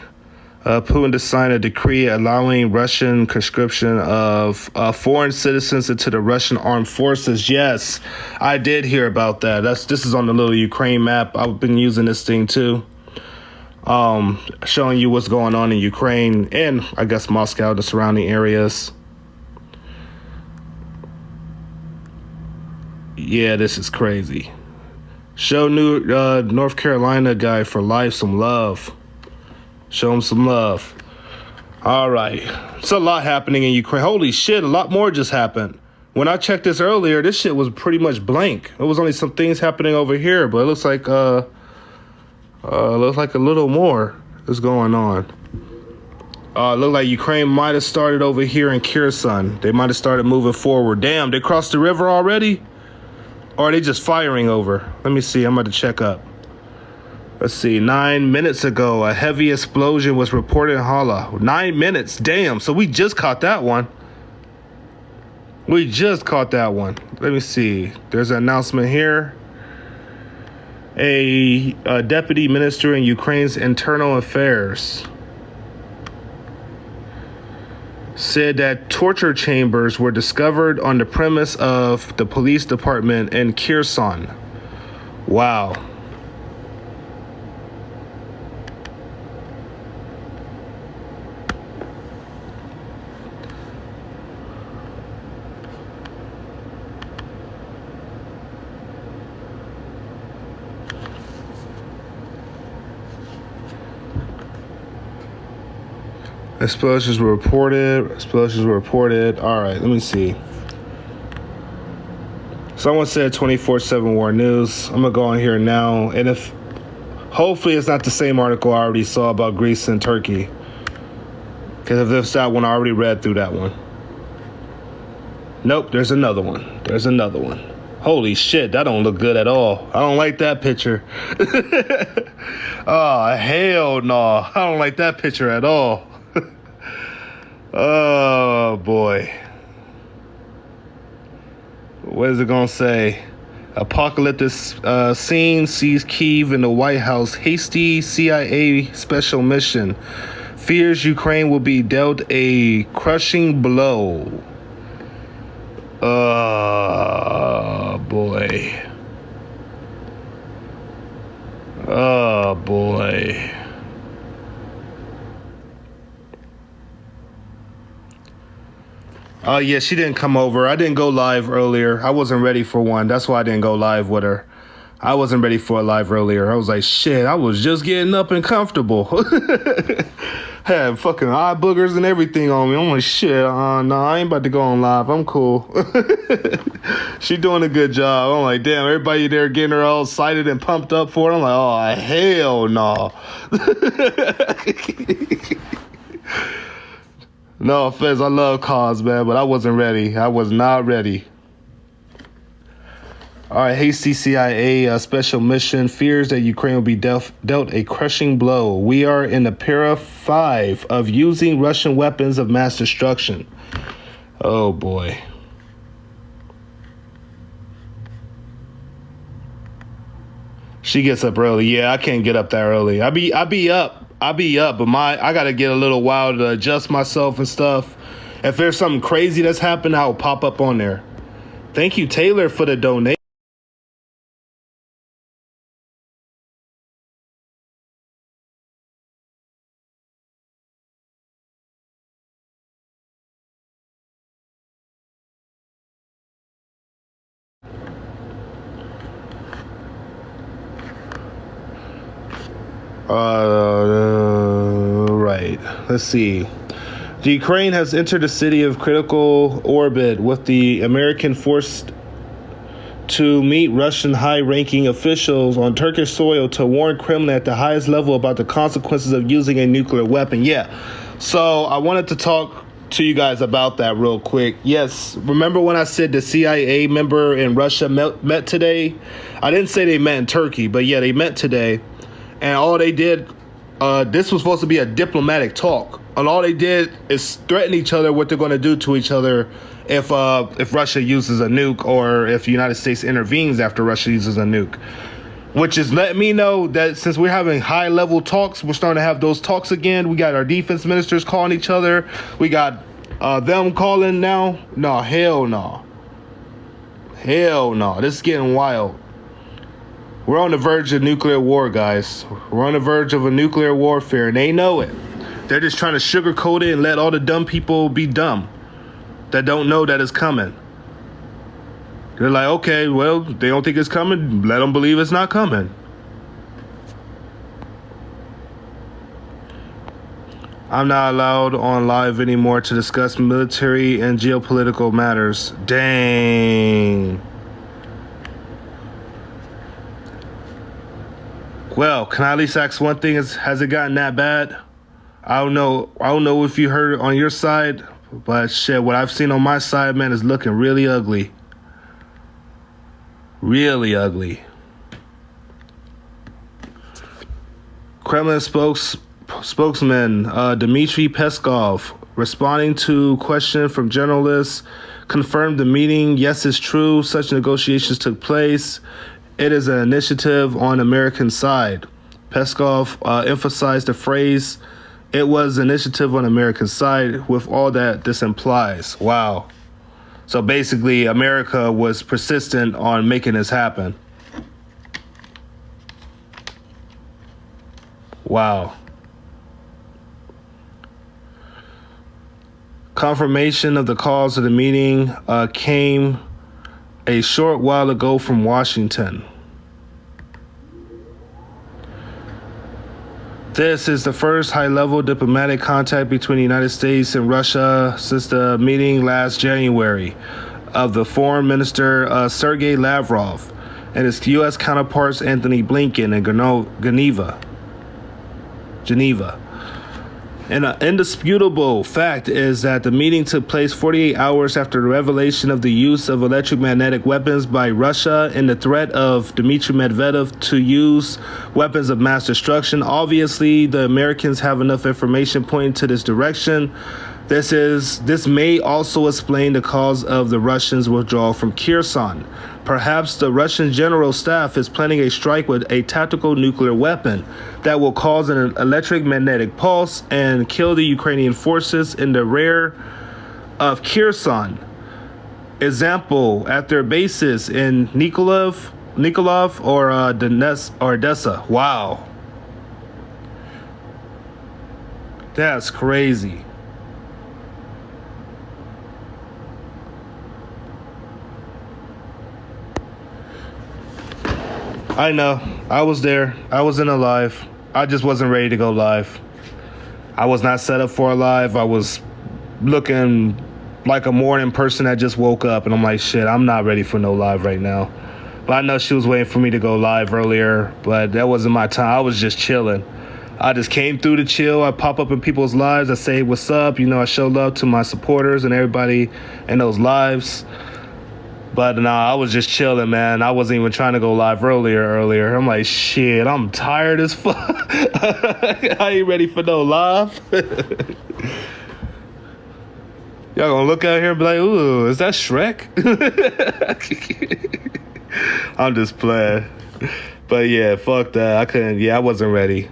Putin to sign a decree allowing Russian conscription of foreign citizens into the Russian armed forces. Yes, I did hear about that. This is on the little Ukraine map. I've been using this thing too. Showing you what's going on in Ukraine and I guess Moscow, the surrounding areas. Yeah, this is crazy. Show new North Carolina guy for life some love. Show him some love. All right. It's a lot happening in Ukraine. Holy shit, a lot more just happened. When I checked this earlier, this shit was pretty much blank. There was only some things happening over here, but it looks like a little more is going on. Look like Ukraine might have started over here in Kherson. They might have started moving forward. Damn, they crossed the river already? Or are they just firing over? Let me see. I'm about to check up. Let's see. 9 minutes ago, a heavy explosion was reported in Hala. 9 minutes. Damn. So we just caught that one. Let me see. There's an announcement here. A deputy minister in Ukraine's internal affairs said that torture chambers were discovered on the premise of the police department in Kherson. Wow. Explosions were reported. All right, let me see. Someone said 24/7 War News. I'm going to go on here now. And hopefully it's not the same article I already saw about Greece and Turkey. Because if it's that one, I already read through that one. Nope, there's another one. Holy shit, that don't look good at all. I don't like that picture. Oh, hell no. I don't like that picture at all. Oh, boy. What is it going to say? Apocalyptic scene sees Kyiv and the White House. Hasty CIA special mission. Fears Ukraine will be dealt a crushing blow. Oh, boy. Oh, boy. Oh, yeah, she didn't come over. I didn't go live earlier. I wasn't ready for one. That's why I didn't go live with her. I wasn't ready for a live earlier. I was like, shit, I was just getting up and comfortable. Had fucking eye boogers and everything on me. I'm like, shit, no, I ain't about to go on live. I'm cool. She doing a good job. I'm like, damn, everybody there getting her all excited and pumped up for it. I'm like, oh, hell no. No offense, I love cause, man, but I wasn't ready. I was not ready. All right, hasty CIA special mission fears that Ukraine will be dealt a crushing blow. We are in the era 5 of using Russian weapons of mass destruction. Oh, boy. She gets up early. Yeah, I can't get up that early. I be up, but I gotta get a little while to adjust myself and stuff. If there's something crazy that's happened, I'll pop up on there. Thank you, Taylor, for the donation. let's see. The Ukraine has entered the city of critical orbit with the American forced to meet Russian high-ranking officials on Turkish soil to warn Kremlin at the highest level about the consequences of using a nuclear weapon. Yeah, so I wanted to talk to you guys about that real quick. Yes, remember when I said the CIA member in Russia met today? I didn't say they met in Turkey, but yeah, they met today. And all they did, this was supposed to be a diplomatic talk. And all they did is threaten each other what they're going to do to each other if Russia uses a nuke, or if the United States intervenes after Russia uses a nuke. Which is letting me know that since we're having high-level talks, we're starting to have those talks again. We got our defense ministers calling each other. We got them calling now. No, hell no. Hell no. This is getting wild. We're on the verge of nuclear war, guys. We're on the verge of a nuclear warfare, and they know it. They're just trying to sugarcoat it and let all the dumb people be dumb that don't know that it's coming. They're like, okay, well, they don't think it's coming. Let them believe it's not coming. I'm not allowed on live anymore to discuss military and geopolitical matters. Dang. Well, can I at least ask one thing? Has it gotten that bad? I don't know if you heard it on your side, but shit, what I've seen on my side, man, is looking really ugly. Really ugly. Kremlin spokesman Dmitry Peskov, responding to question from journalists, confirmed the meeting. Yes, it's true. Such negotiations took place. It is an initiative on American side. Peskov emphasized the phrase, it was an initiative on American side, with all that this implies. Wow. So basically, America was persistent on making this happen. Wow. Confirmation of the cause of the meeting came a short while ago from Washington. This is the first high-level diplomatic contact between the United States and Russia since the meeting last January of the Foreign Minister Sergei Lavrov and his U.S. counterparts Anthony Blinken in Geneva. An indisputable fact is that the meeting took place 48 hours after the revelation of the use of electromagnetic weapons by Russia and the threat of Dmitry Medvedev to use weapons of mass destruction. Obviously, the Americans have enough information pointing to this direction. This may also explain the cause of the Russians' withdrawal from Kherson. Perhaps the Russian general staff is planning a strike with a tactical nuclear weapon that will cause an electromagnetic pulse and kill the Ukrainian forces in the rear of Kherson. Example, at their bases in Nikolov or Donetsk or Odessa. Wow. That's crazy. I know. I was there. I was in a live. I just wasn't ready to go live. I was not set up for a live. I was looking like a morning person that just woke up, and I'm like, shit, I'm not ready for no live right now. But I know she was waiting for me to go live earlier, but that wasn't my time. I was just chilling. I just came through to chill. I pop up in people's lives. I say, what's up? You know, I show love to my supporters and everybody in those lives. But nah, I was just chilling, man. I wasn't even trying to go live earlier. I'm like, shit, I'm tired as fuck. I ain't ready for no live. Y'all gonna look out here and be like, ooh, is that Shrek? I'm just playing. But yeah, fuck that. I wasn't ready.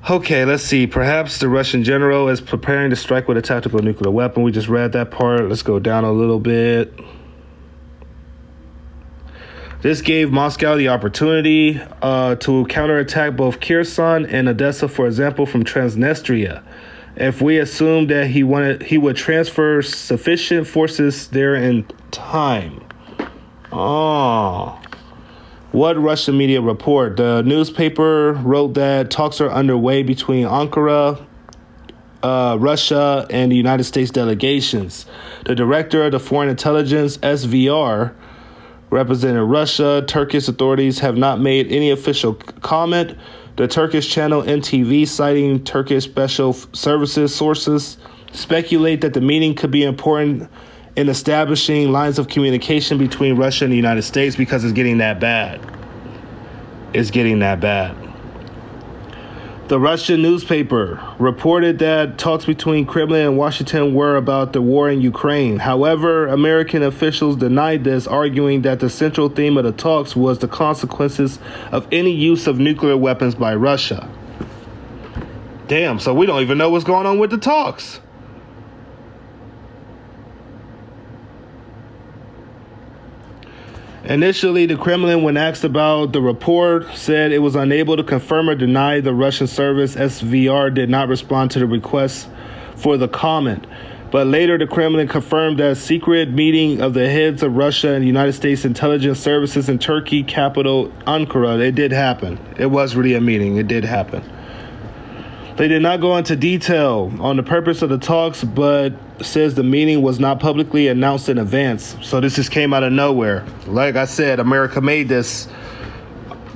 Okay, let's see. Perhaps the Russian general is preparing to strike with a tactical nuclear weapon. We just read that part. Let's go down a little bit. This gave Moscow the opportunity to counterattack both Kherson and Odessa, for example, from Transnistria. If we assume that he would transfer sufficient forces there in time. Oh, What Russian media report? The newspaper wrote that talks are underway between Ankara, Russia, and the United States delegations. The director of the Foreign Intelligence, SVR, represented Russia. Turkish authorities have not made any official comment. The Turkish channel NTV, citing Turkish special services sources, speculate that the meeting could be important in establishing lines of communication between Russia and the United States because it's getting that bad. It's getting that bad. The Russian newspaper reported that talks between Kremlin and Washington were about the war in Ukraine. However, American officials denied this, arguing that the central theme of the talks was the consequences of any use of nuclear weapons by Russia. Damn, so we don't even know what's going on with the talks. Initially, the Kremlin, when asked about the report, said it was unable to confirm or deny. The Russian service SVR did not respond to the request for the comment. But later, the Kremlin confirmed that a secret meeting of the heads of Russia and the United States intelligence services in Turkey capital Ankara, it did happen. It was really a meeting. It did happen. They did not go into detail on the purpose of the talks, but says the meeting was not publicly announced in advance. So this just came out of nowhere. Like I said, America made this.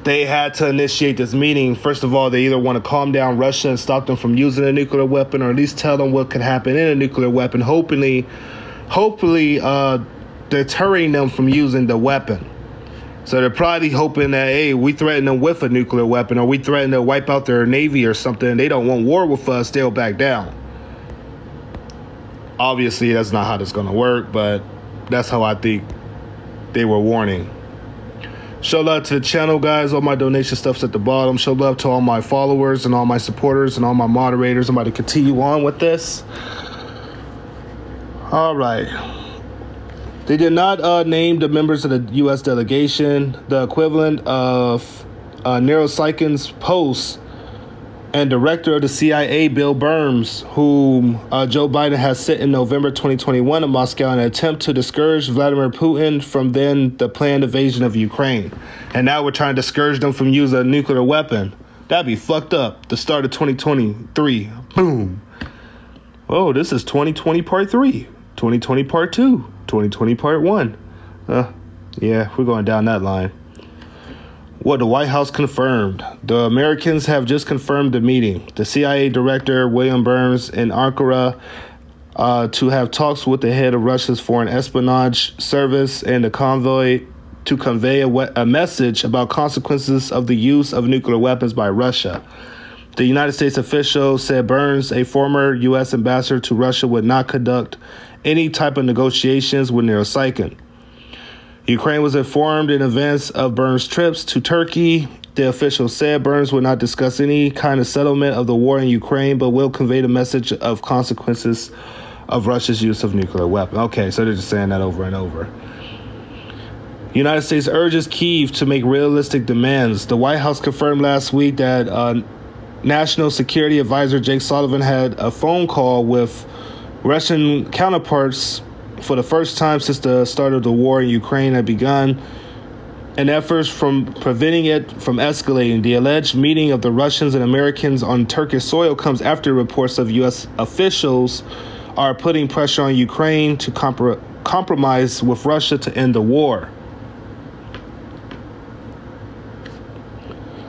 They had to initiate this meeting. First of all, they either want to calm down Russia and stop them from using a nuclear weapon, or at least tell them what could happen in a nuclear weapon, hopefully deterring them from using the weapon. So they're probably hoping that, hey, we threaten them with a nuclear weapon, or we threaten to wipe out their navy or something. They don't want war with us. They'll back down. Obviously, that's not how this is going to work, but that's how I think they were warning. Show love to the channel, guys. All my donation stuff's at the bottom. Show love to all my followers and all my supporters and all my moderators. I'm about to continue on with this. All right. They did not name the members of the U.S. delegation. The equivalent of Neurosykin's post and director of the CIA, Bill Burns, whom Joe Biden has sent in November 2021 to Moscow in an attempt to discourage Vladimir Putin from then the planned invasion of Ukraine. And now we're trying to discourage them from using a nuclear weapon. That'd be fucked up. The start of 2023. Boom. Oh, this is 2020 part 3. 2020 part 2. 2020 part 1. Yeah, we're going down that line. What the White House confirmed. The Americans have just confirmed the meeting. The CIA director, William Burns, in Ankara to have talks with the head of Russia's foreign espionage service and the convoy to convey a message about consequences of the use of nuclear weapons by Russia. The United States official said Burns, a former U.S. ambassador to Russia, would not conduct any type of negotiations with Neurosykin. Ukraine was informed in advance of Burns' trips to Turkey. The official said Burns would not discuss any kind of settlement of the war in Ukraine, but will convey the message of consequences of Russia's use of nuclear weapons. Okay, so they're just saying that over and over. The United States urges Kyiv to make realistic demands. The White House confirmed last week that National Security Advisor Jake Sullivan had a phone call with Russian counterparts for the first time since the start of the war in Ukraine had begun, and efforts from preventing it from escalating. The alleged meeting of the Russians and Americans on Turkish soil comes after reports of U.S. officials are putting pressure on Ukraine to compromise with Russia to end the war.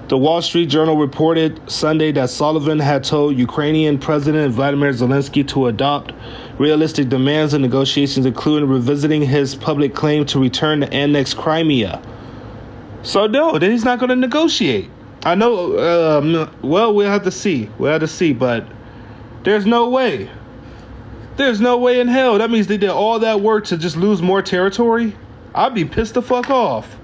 The Wall Street Journal reported Sunday that Sullivan had told Ukrainian President Vladimir Zelensky to adopt realistic demands in negotiations, including revisiting his public claim to return to annexed Crimea. So no, then he's not going to negotiate. I know, well, we'll have to see. But there's no way. There's no way in hell. That means they did all that work to just lose more territory? I'd be pissed the fuck off.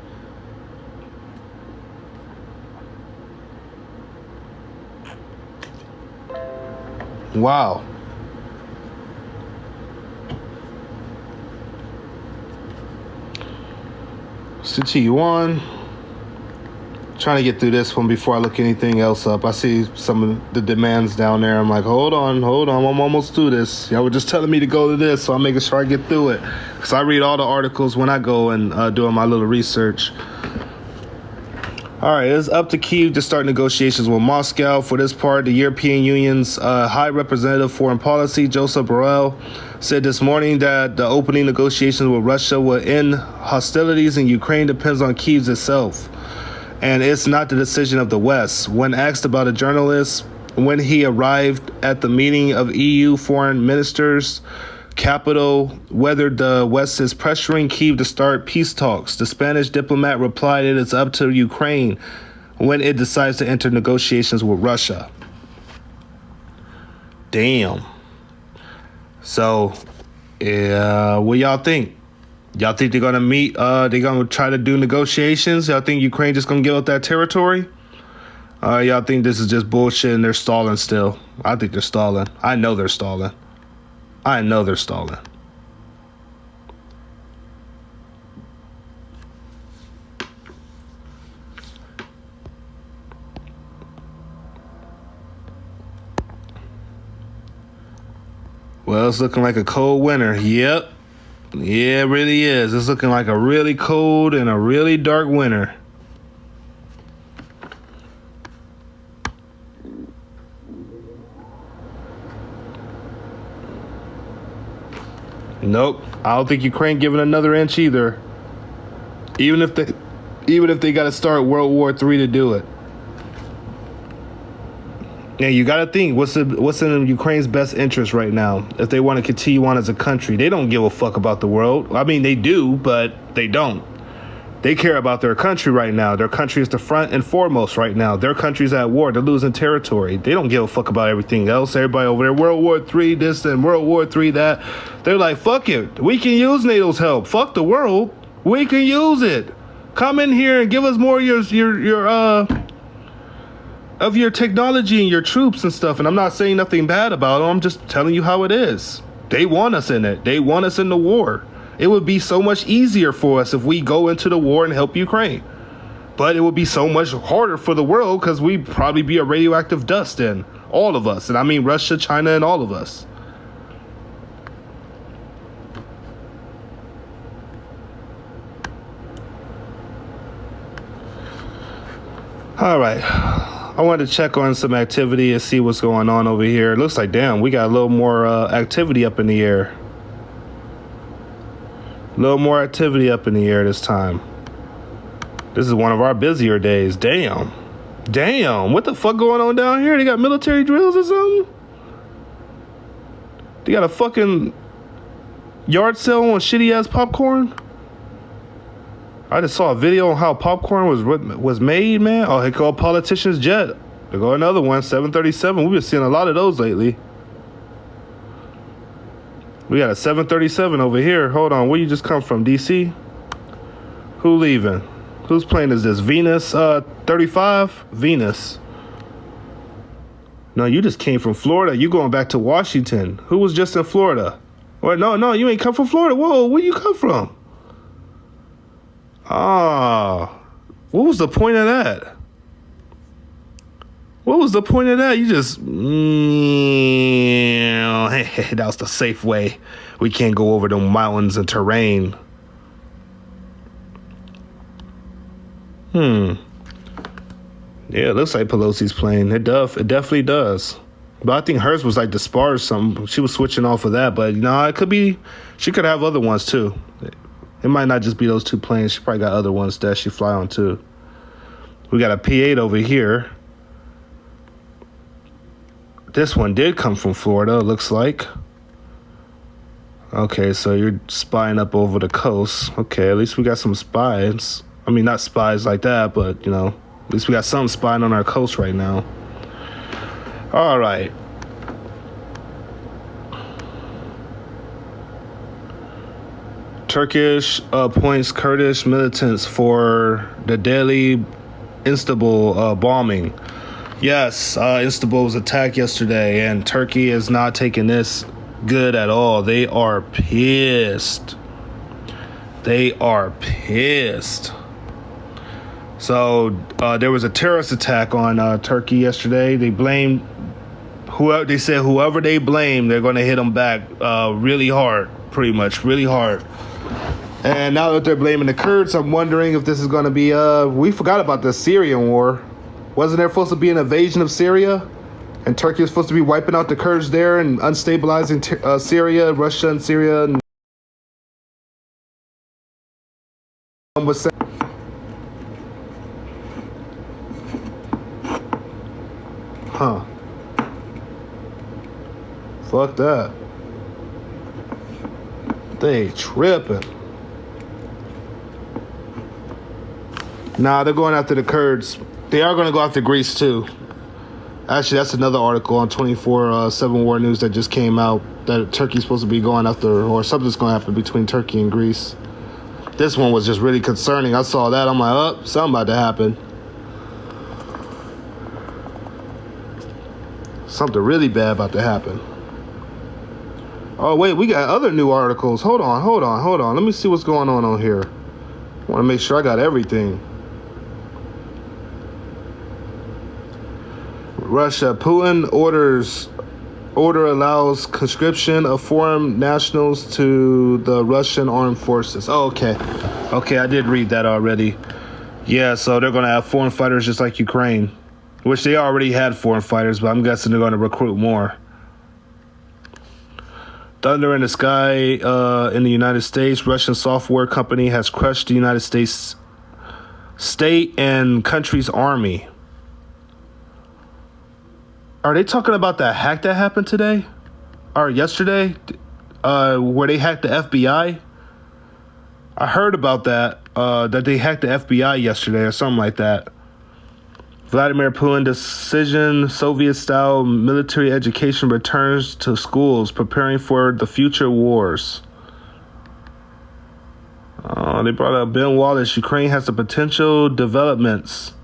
Wow. Sichuan. Trying to get through this one before I look anything else up. I see some of the demands down there. I'm like, hold on. I'm almost through this. Y'all were just telling me to go to this, so I'm making sure I get through it. Because I read all the articles when I go and doing my little research. All right, it's up to Kyiv to start negotiations with Moscow. For this part, the European Union's High Representative Foreign Policy, Joseph Borrell, said this morning that the opening negotiations with Russia will end hostilities in Ukraine depends on Kyiv itself, and it's not the decision of the West. When asked about a journalist when he arrived at the meeting of EU foreign ministers capital whether the West is pressuring Kyiv to start peace talks, the Spanish diplomat replied it is up to Ukraine when it decides to enter negotiations with Russia. Damn. So, what y'all think? Y'all think they're going to meet, they're going to try to do negotiations? Y'all think Ukraine just going to give up that territory? Y'all think this is just bullshit and they're stalling still? I think they're stalling. I know they're stalling. I know they're stalling. Well, it's looking like a cold winter. Yep. Yeah, it really is. It's looking like a really cold and a really dark winter. Nope. I don't think Ukraine giving another inch either. Even if they got to start World War III to do it. Yeah, you got to think what's in Ukraine's best interest right now if they want to continue on as a country. They don't give a fuck about the world. I mean, they do, but they don't. They care about their country right now. Their country is the front and foremost right now. Their country's at war. They're losing territory. They don't give a fuck about everything else. Everybody over there, World War III this and World War III that. They're like, fuck it. We can use NATO's help. Fuck the world. We can use it. Come in here and give us more of your technology and your troops and stuff. And I'm not saying nothing bad about them. I'm just telling you how it is. They want us in it. They want us in the war. It would be so much easier for us if we go into the war and help Ukraine. But it would be so much harder for the world because we'd probably be a radioactive dust in. All of us. And I mean Russia, China, and all of us. All right. I wanted to check on some activity and see what's going on over here. It looks like, damn, we got a little more activity up in the air. A little more activity up in the air this time. This is one of our busier days. Damn. Damn. What the fuck going on down here? They got military drills or something? They got a fucking yard sale on shitty ass popcorn? I just saw a video on how popcorn was made, man. Oh, they call politicians jet. There go another one, 737. We've been seeing a lot of those lately. We got a 737 over here. Hold on, where you just come from, DC? Who leaving? Whose plane is this? Venus 35? Venus. No, you just came from Florida. You going back to Washington. Who was just in Florida? Wait, no, you ain't come from Florida. Whoa, where you come from? Ah, what was the point of that? What was the point of that? You just, that was the safe way. We can't go over the mountains and terrain. Yeah, it looks like Pelosi's plane. It definitely does. But I think hers was like the spar or something. She was switching off of that. But, it could be, she could have other ones too. It might not just be those two planes. She probably got other ones that she fly on too. We got a P-8 over here. This one did come from Florida, it looks like. Okay, so you're spying up over the coast. Okay, at least we got some spies. I mean, not spies like that, but, at least we got some spying on our coast right now. All right. Turkish appoints Kurdish militants for the daily Istanbul bombing. Yes, Istanbul was attacked yesterday, and Turkey is not taking this good at all. They are pissed. They are pissed. So there was a terrorist attack on Turkey yesterday. They blamed whoever. They said whoever they blame, they're going to hit them back really hard, pretty much, really hard. And now that they're blaming the Kurds, I'm wondering if this is going to be, we forgot about the Syrian war. Wasn't there supposed to be an invasion of Syria? And Turkey was supposed to be wiping out the Kurds there and unstabilizing Syria, Russia and Syria. And was saying, huh. Fuck that. They tripping. Nah, they're going after the Kurds. They are going to go after Greece too. Actually, that's another article on 24/7 War News that just came out that Turkey's supposed to be going after, or something's going to happen between Turkey and Greece. This one was just really concerning. I saw that. I'm like, oh, something about to happen. Something really bad about to happen. Oh, wait, we got other new articles. Hold on. Let me see what's going on here. I want to make sure I got everything. Russia. Putin order allows conscription of foreign nationals to the Russian armed forces. Oh, okay. Okay, I did read that already. Yeah, so they're going to have foreign fighters just like Ukraine, which they already had foreign fighters, but I'm guessing they're going to recruit more. Thunder in the sky in the United States. Russian software company has crushed the United States state and country's army. Are they talking about that hack that happened today? Or yesterday? Where they hacked the FBI? I heard about that. That they hacked the FBI yesterday or something like that. Vladimir Putin decision, Soviet-style military education returns to schools, preparing for the future wars. They brought up Ben Wallace. Ukraine has the potential developments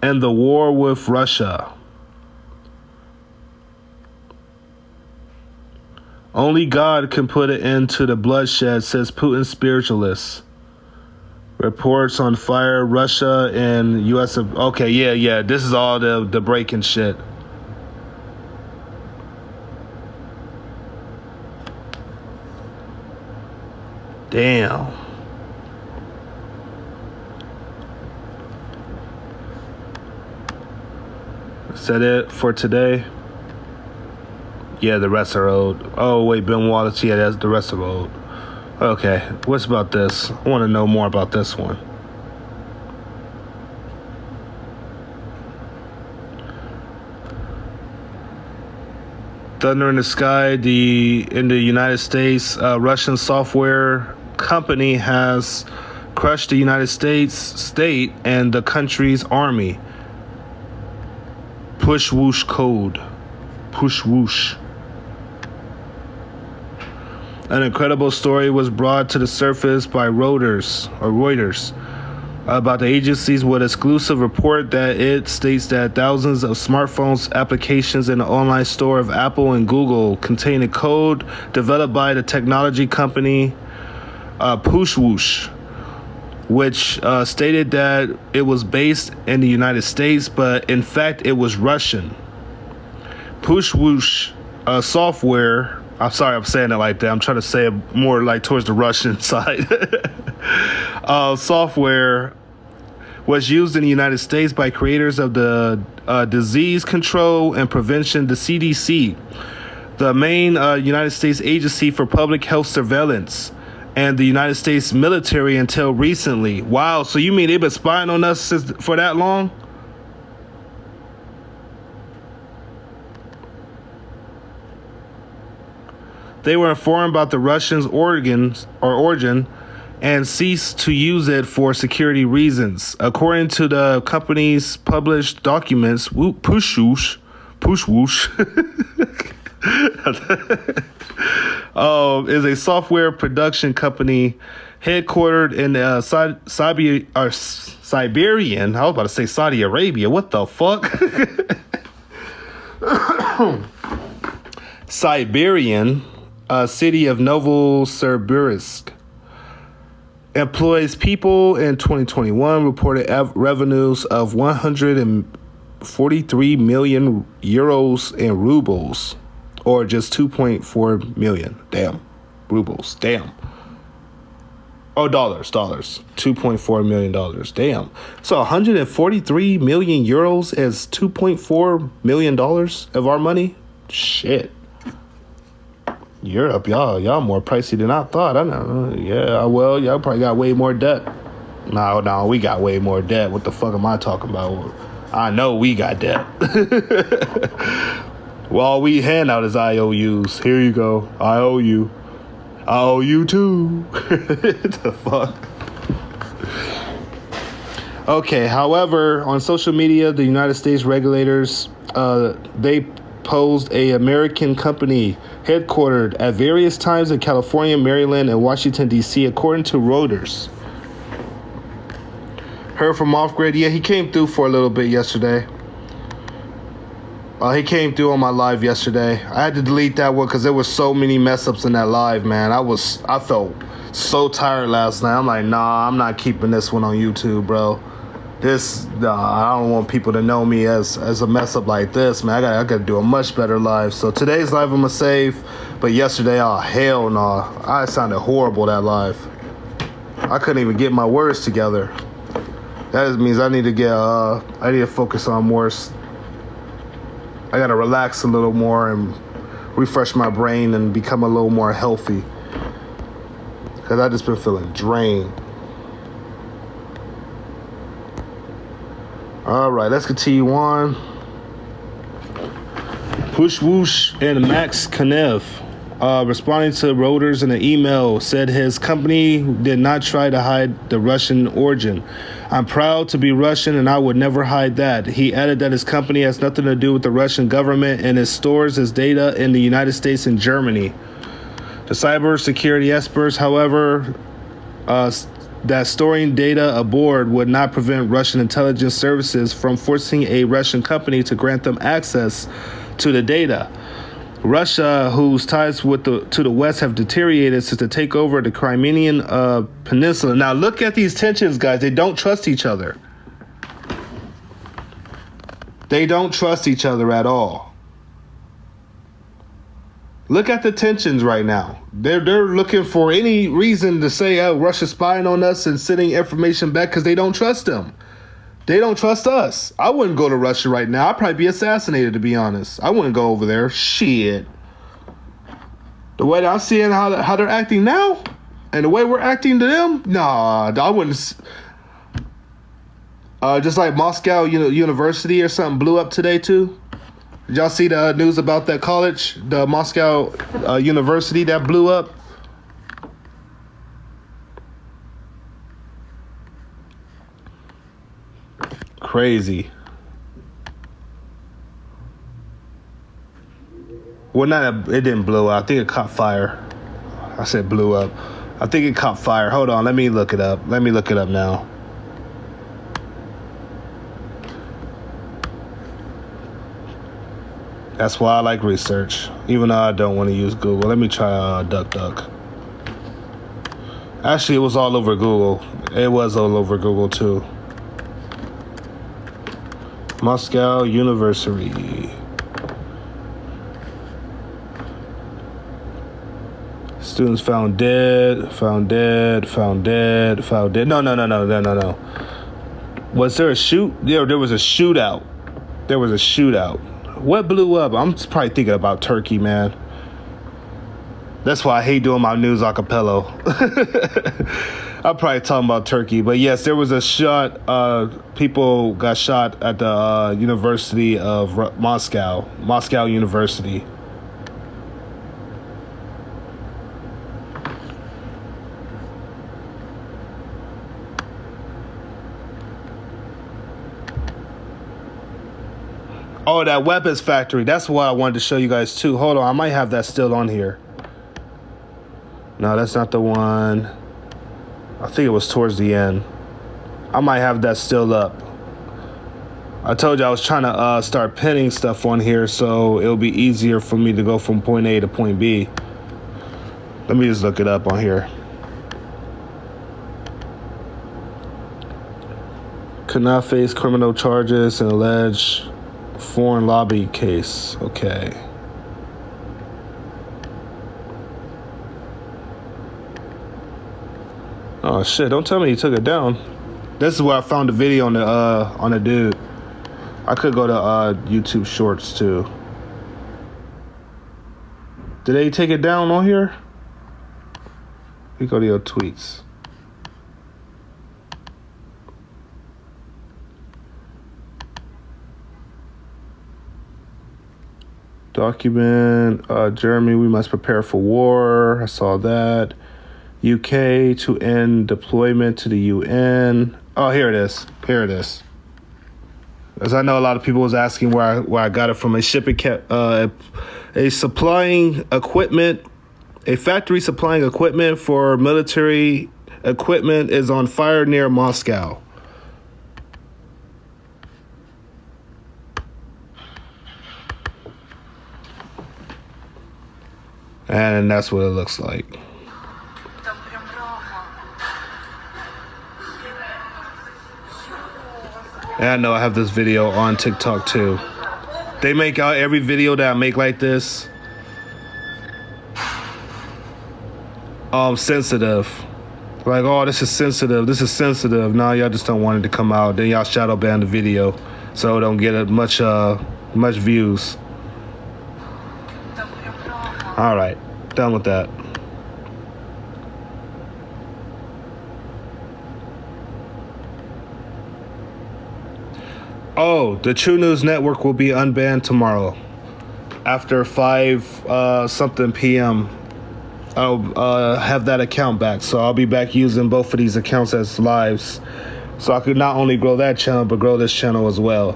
and the war with Russia. Only God can put an end to the bloodshed, says Putin spiritualist. Reports on fire, Russia and U.S. Okay, yeah. This is all the breaking shit. Damn. Is that it for today? Yeah, the rest are old. Oh, wait, Ben Wallace. Yeah, that's the rest are old. Okay, what's about this? I want to know more about this one. Thunder in the sky. In the United States, Russian software company has crushed the United States state and the country's army. Push whoosh code. Push whoosh. An incredible story was brought to the surface by Reuters about the agency's with exclusive report that it states that thousands of smartphones applications in the online store of Apple and Google contain a code developed by the technology company Pushwoosh, which stated that it was based in the United States, but in fact it was Russian. Pushwoosh software. I'm sorry I'm saying it like that. I'm trying to say it more like towards the Russian side. Software was used in the United States by creators of the Disease Control and Prevention, the CDC, the main United States agency for public health surveillance, and the United States military until recently. Wow, so you mean they've been spying on us for that long? They were informed about the Russians' origin and ceased to use it for security reasons. According to the company's published documents, Pushwoosh is a software production company headquartered in Siberian. I was about to say Saudi Arabia. What the fuck? Siberian. City of Novosibirsk employs people in 2021, reported revenues of 143 million euros in rubles, or just 2.4 million. Damn. Rubles. Damn. Oh, dollars. $2.4 million. Damn. So 143 million euros is $2.4 million of our money? Shit. Europe, y'all more pricey than I thought. I know. Yeah, well, y'all probably got way more debt. No, we got way more debt. What the fuck am I talking about? I know we got debt. Well, all we hand out is IOUs. Here you go. I owe you. I owe you too. The fuck? Okay, however, on social media, the United States regulators, they posed a American company headquartered at various times in California, Maryland, and Washington, D.C., according to Reuters. Heard from Off Grid. Yeah, he came through for a little bit yesterday. He came through on my live yesterday. I had to delete that one because there was so many mess ups in that live, man. I felt so tired last night. I'm like, nah, I'm not keeping this one on YouTube, bro. I don't want people to know me as a mess up like this, man. I gotta do a much better live. So today's live I'm gonna save, but yesterday, oh hell no, I sounded horrible that live. I couldn't even get my words together. That means I need to focus on more. I gotta relax a little more and refresh my brain and become a little more healthy. Cause I just been feeling drained. All right, let's continue on. Push Whoosh and Max Kanev, responding to Reuters in an email, said his company did not try to hide the Russian origin. I'm proud to be Russian and I would never hide that. He added that his company has nothing to do with the Russian government and it stores his data in the United States and Germany. The cybersecurity experts, however, that storing data aboard would not prevent Russian intelligence services from forcing a Russian company to grant them access to the data. Russia, whose ties to the West have deteriorated since the takeover of the Crimean Peninsula. Now look at these tensions, guys. They don't trust each other. They don't trust each other at all. Look at the tensions right now. They're looking for any reason to say, oh, Russia's spying on us and sending information back because they don't trust them. They don't trust us. I wouldn't go to Russia right now. I'd probably be assassinated, to be honest. I wouldn't go over there. Shit. The way that I'm seeing how they're acting now, and the way we're acting to them, nah, I wouldn't. Just like Moscow University or something blew up today too. Did y'all see the news about that college, the Moscow University that blew up? Crazy. Well, it didn't blow up. I think it caught fire. I said blew up. I think it caught fire. Hold on, let me look it up. Let me look it up now. That's why I like research, even though I don't want to use Google. Let me try DuckDuck. Actually, it was all over Google. It was all over Google too. Moscow University. Students found dead. No. Was there a shoot? Yeah, there was a shootout. What blew up? I'm probably thinking about Turkey, man. That's why I hate doing my news a cappella. I'm probably talking about Turkey. But yes, there was a shot. People got shot at the University of Moscow University. Oh, that weapons factory. That's what I wanted to show you guys too. Hold on, I might have that still on here. No, that's not the one. I think it was towards the end. I might have that still up. I told you I was trying to start pinning stuff on here so it'll be easier for me to go from point A to point B. Let me just look it up on here. Could not face criminal charges and alleged foreign lobby case. Okay. Oh shit! Don't tell me he took it down. This is where I found the video on the dude. I could go to YouTube Shorts too. Did they take it down on here? We go to your tweets. Document, Germany, we must prepare for war. I saw that. UK to end deployment to the UN. Oh, here it is. Here it is. As I know, a lot of people was asking where I got it from. A supplying equipment, a factory supplying equipment for military equipment is on fire near Moscow. And that's what it looks like. And I know I have this video on TikTok too. They make out every video that I make like this sensitive. Like, oh, this is sensitive. This is sensitive. Nah, y'all just don't want it to come out. Then y'all shadow ban the video so it don't get much views. All right, done with that. Oh, the True News Network will be unbanned tomorrow after 5 something p.m. I'll have that account back, so I'll be back using both of these accounts as lives, so I could not only grow that channel but grow this channel as well.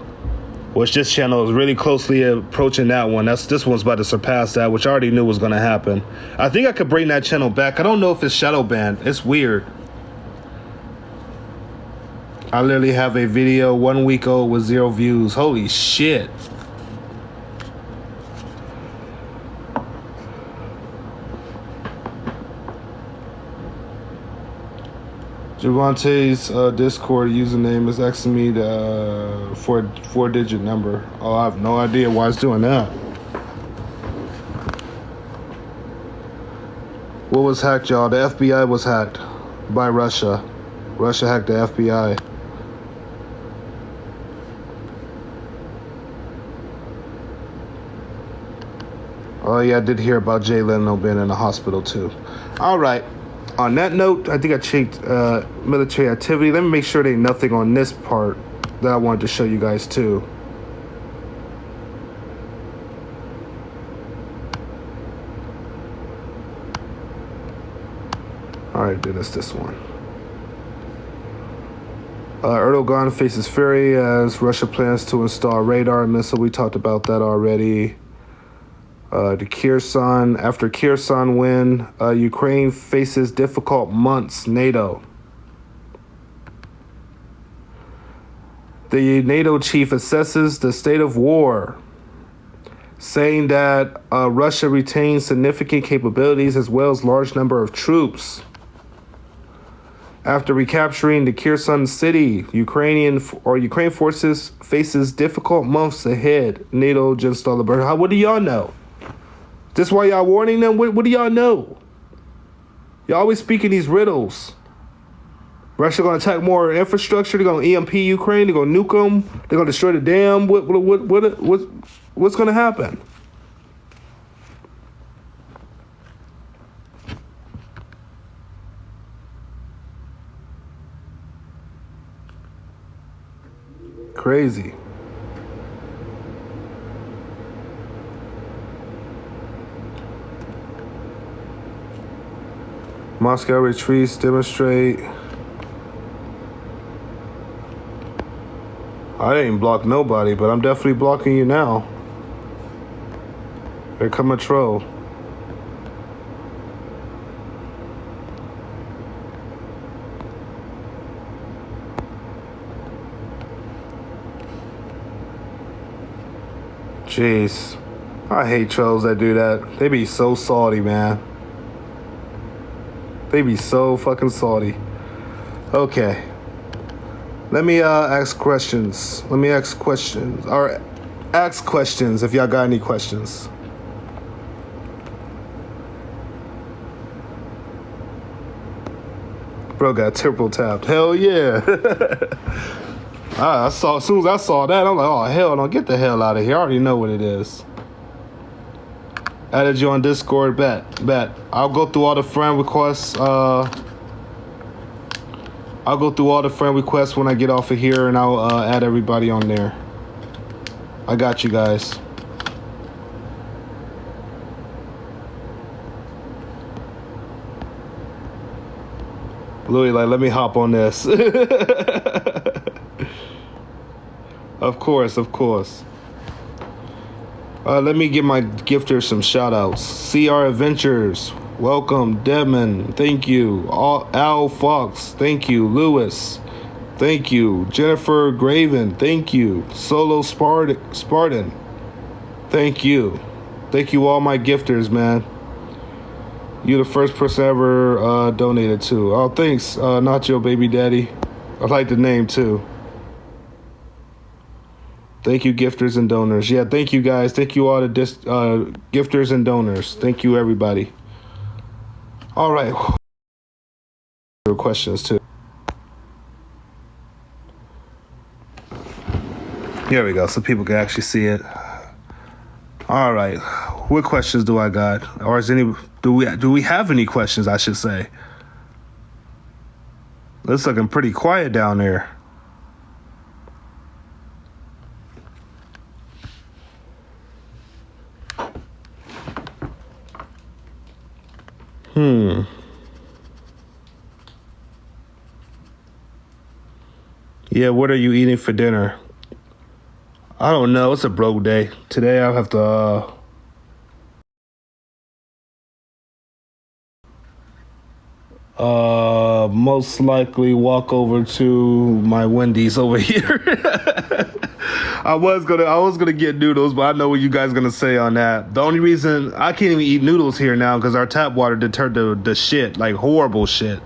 Which this channel is really closely approaching that one. This one's about to surpass that, which I already knew was going to happen. I think I could bring that channel back. I don't know if it's shadow banned. It's weird. I literally have a video 1 week old with 0 views. Holy shit. Javante's Discord username is asking me for a 4-digit number. Oh, I have no idea why it's doing that. What was hacked, y'all? The FBI was hacked by Russia. Russia hacked the FBI. Oh yeah, I did hear about Jay Leno being in the hospital too. All right. On that note, I think I checked military activity. Let me make sure there ain't nothing on this part that I wanted to show you guys too. All right, then it's this one. Erdogan faces fury as Russia plans to install radar missile. We talked about that already. The Kherson, after Kherson win, Ukraine faces difficult months, NATO. The NATO chief assesses the state of war, saying that Russia retains significant capabilities as well as large number of troops. After recapturing the Kherson city, Ukraine forces faces difficult months ahead, NATO General Stoltenberg. What do y'all know? This why y'all warning them? What do y'all know? Y'all always speaking these riddles. Russia gonna attack more infrastructure. They're gonna EMP Ukraine. They're gonna nuke them. They're gonna destroy the dam. What's gonna happen? Crazy. Moscow retreats, demonstrate. I didn't block nobody, but I'm definitely blocking you now. Here come a troll. Jeez. I hate trolls that do that. They be so salty, man. They be so fucking salty. Okay. Let me ask questions. Or ask questions if y'all got any questions. Bro got triple tapped. Hell yeah. As soon as I saw that, I'm like, oh hell no, get the hell out of here. I already know what it is. Added you on Discord, bet. I'll go through all the friend requests. I'll go through all the friend requests when I get off of here, and I'll add everybody on there. I got you guys. Louis, like, let me hop on this. Of course. Let me give my gifters some shout outs. CR Adventures, welcome. Devin, thank you. Al Fox, thank you. Lewis, thank you. Jennifer Graven, thank you. Solo Spartan, thank you. Thank you all my gifters, man. You're the first person I ever donated to. Oh, thanks, Nacho Baby Daddy. I like the name too. Thank you, gifters and donors. Yeah, thank you guys. Thank you all the gifters and donors. Thank you, everybody. All right. Questions too. Here we go, so people can actually see it. All right. What questions do I got? Or do we have any questions, I should say? It's looking pretty quiet down there. Yeah, what are you eating for dinner? I don't know. It's a broke day. Today I'll have to most likely walk over to my Wendy's over here. I was gonna get noodles, but I know what you guys gonna say on that. The only reason I can't even eat noodles here now because our tap water did turn to the shit, like horrible shit.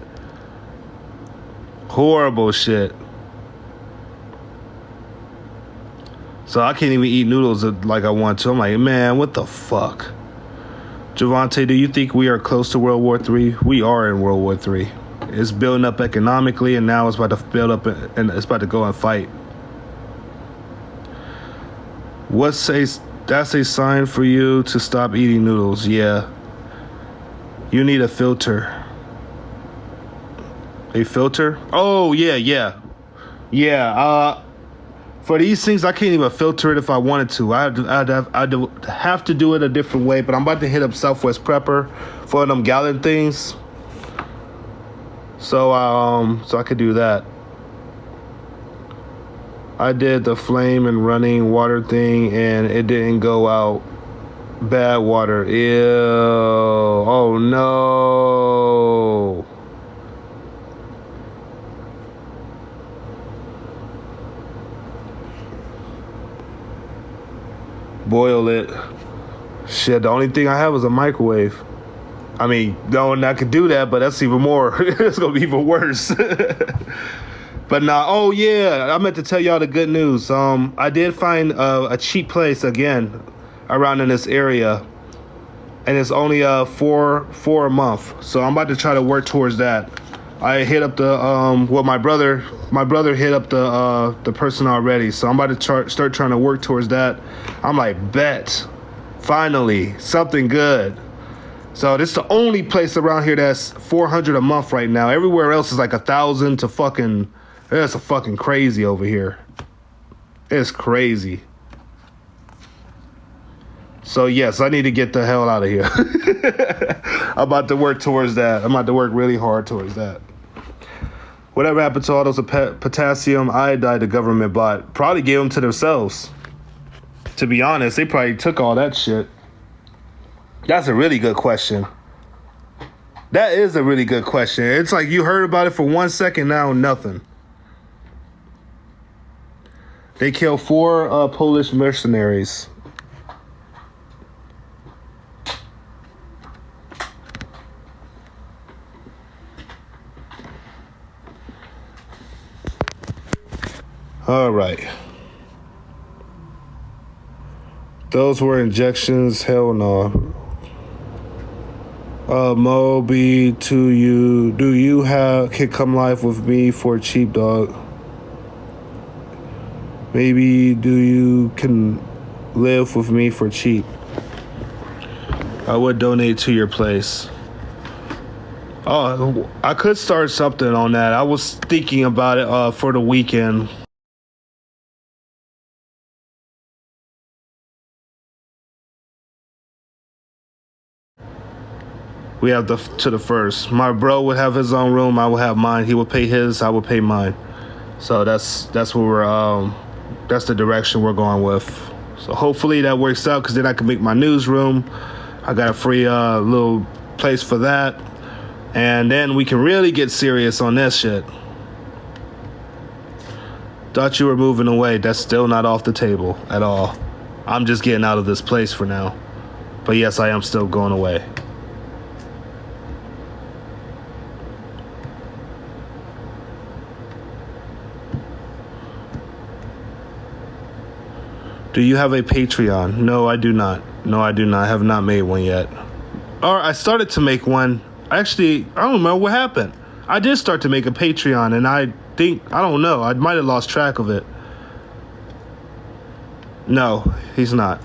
So I can't even eat noodles like I want to. I'm like, man, what the fuck? Javante, do you think we are close to World War III? We are in World War III. It's building up economically, and now it's about to build up, and it's about to go and fight. That's a sign for you to stop eating noodles. Yeah. You need a filter. A filter? Oh, yeah. For these things, I can't even filter it if I wanted to. I'd have to do it a different way, but I'm about to hit up Southwest Prepper for them gallon things. So I could do that. I did the flame and running water thing, and it didn't go out. Bad water. Ew. Oh, no. Boil it. Shit, the only thing I have is a microwave. I mean, no, I could do that, but that's even more. It's going to be even worse. But nah, oh yeah, I meant to tell y'all the good news. I did find a cheap place again around in this area, and it's only four a month. So I'm about to try to work towards that. I hit up the my brother hit up the person already, so I'm about to start trying to work towards that. I'm like, bet, finally something good. So this is the only place around here that's $400 a month right now. Everywhere else is like $1,000 to fucking. It's a fucking crazy over here. It's crazy. So yes, I need to get the hell out of here. I'm about to work towards that. I'm about to work really hard towards that. Whatever happened to all those potassium iodide the government bought? Probably gave them to themselves. To be honest, they probably took all that shit. That's a really good question. That is a really good question. It's like you heard about it for 1 second, now nothing. They killed 4 Polish mercenaries. All right. Those were injections. Hell no. Moby to you. Do you can come live with me for cheap, dog? Maybe do you can live with me for cheap? I would donate to your place. Oh, I could start something on that. I was thinking about it for the weekend. We have to the first. My bro would have his own room. I would have mine. He would pay his. I would pay mine. So that's what we're that's the direction we're going with. So hopefully that works out, because then I can make my newsroom. I got a free little place for that, and then we can really get serious on this shit. Thought you were moving away. That's still not off the table at all. I'm just getting out of this place for now. But yes, I am still going away. Do you have a Patreon? No, I do not. No, I do not. I have not made one yet. Or I started to make one. Actually, I don't remember what happened. I did start to make a Patreon, and I don't know. I might have lost track of it. No, he's not.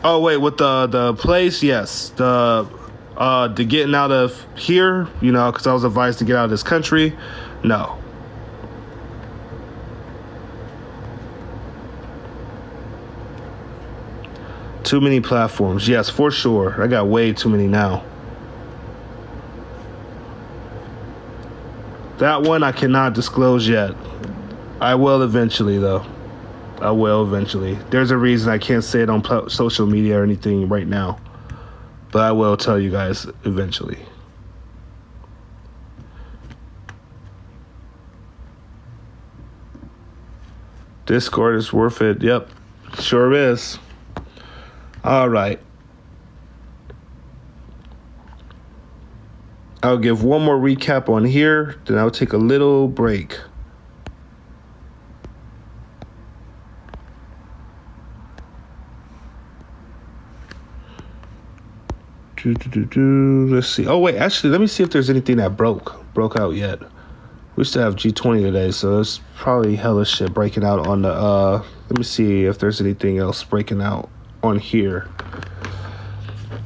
Oh, wait, with the place, yes. The getting out of here, because I was advised to get out of this country. No. Too many platforms. Yes, for sure. I got way too many now. That one I cannot disclose yet. I will eventually, though. I will eventually. There's a reason I can't say it on social media or anything right now. But I will tell you guys eventually. Discord is worth it. Yep, sure is. All right. I'll give one more recap on here, then I'll take a little break. Let's see. Oh, wait, actually, let me see if there's anything that broke out yet. We still have G20 today, so it's probably hella shit breaking out on the, let me see if there's anything else breaking out on here.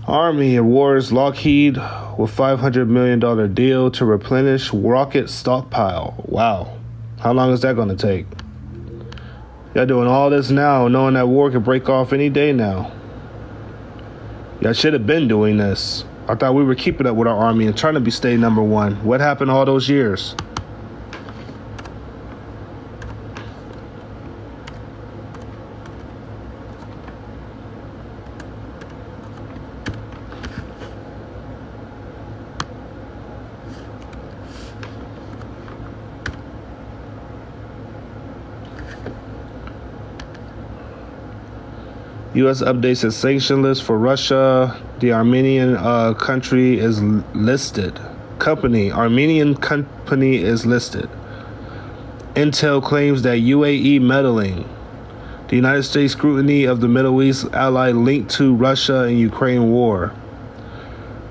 Army awards Lockheed with $500 million deal to replenish rocket stockpile. Wow. How long is that going to take? Y'all doing all this now, knowing that war could break off any day now. Y'all should have been doing this. I thought we were keeping up with our army and trying to stay number one. What happened all those years? U.S. updates its sanction list for Russia. The Armenian country is listed. Armenian company is listed. Intel claims that UAE meddling. The United States scrutiny of the Middle East ally linked to Russia and Ukraine war.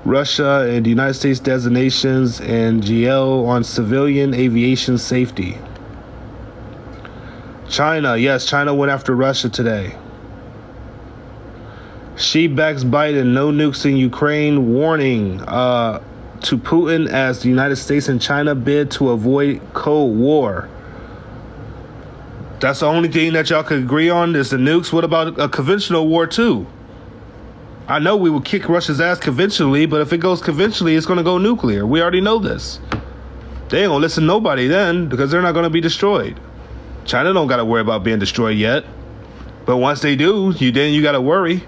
Russia and the United States designations and GL on civilian aviation safety. China, yes, China went after Russia today. Xi backs Biden, no nukes in Ukraine, warning to Putin as the United States and China bid to avoid Cold War. That's the only thing that y'all could agree on is the nukes. What about a conventional war too? I know we would kick Russia's ass conventionally, but if it goes conventionally, it's going to go nuclear. We already know this. They ain't going to listen to nobody then, because they're not going to be destroyed. China don't got to worry about being destroyed yet. But once they do, you got to worry.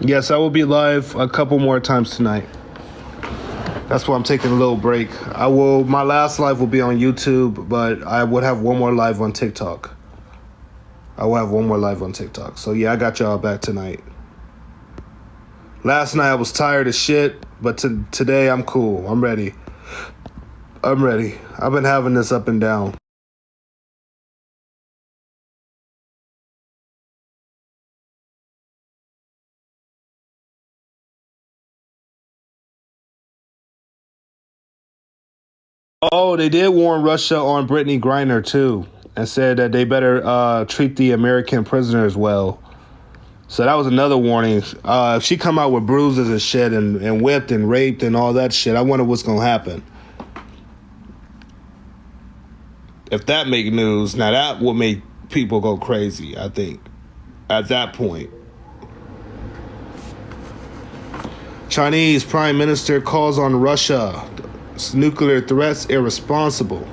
Yes, I will be live a couple more times tonight. That's why I'm taking a little break. My last live will be on YouTube, but I would have one more live on TikTok. So yeah, I got y'all back tonight. Last night I was tired as shit, but today I'm cool. I'm ready. I'm ready. I've been having this up and down. Oh, they did warn Russia on Brittany Griner too, and said that they better treat the American prisoners well. So that was another warning. If she come out with bruises and shit and whipped and raped and all that shit, I wonder what's gonna happen. If that make news, now that would make people go crazy, I think, at that point. Chinese Prime Minister calls on Russia's nuclear threats irresponsible.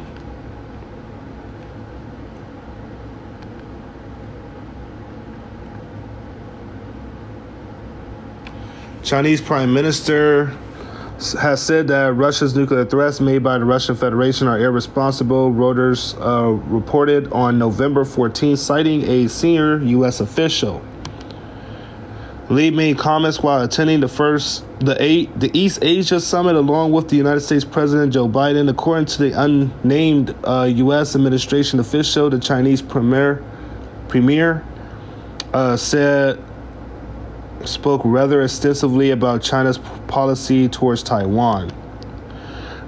Chinese Prime Minister has said that Russia's nuclear threats made by the Russian Federation are irresponsible. Reuters reported on November 14th, citing a senior U.S. official. Lee made comments while attending the East Asia Summit along with the United States President Joe Biden. According to the unnamed U.S. administration official, the Chinese premier spoke rather extensively about China's policy towards Taiwan.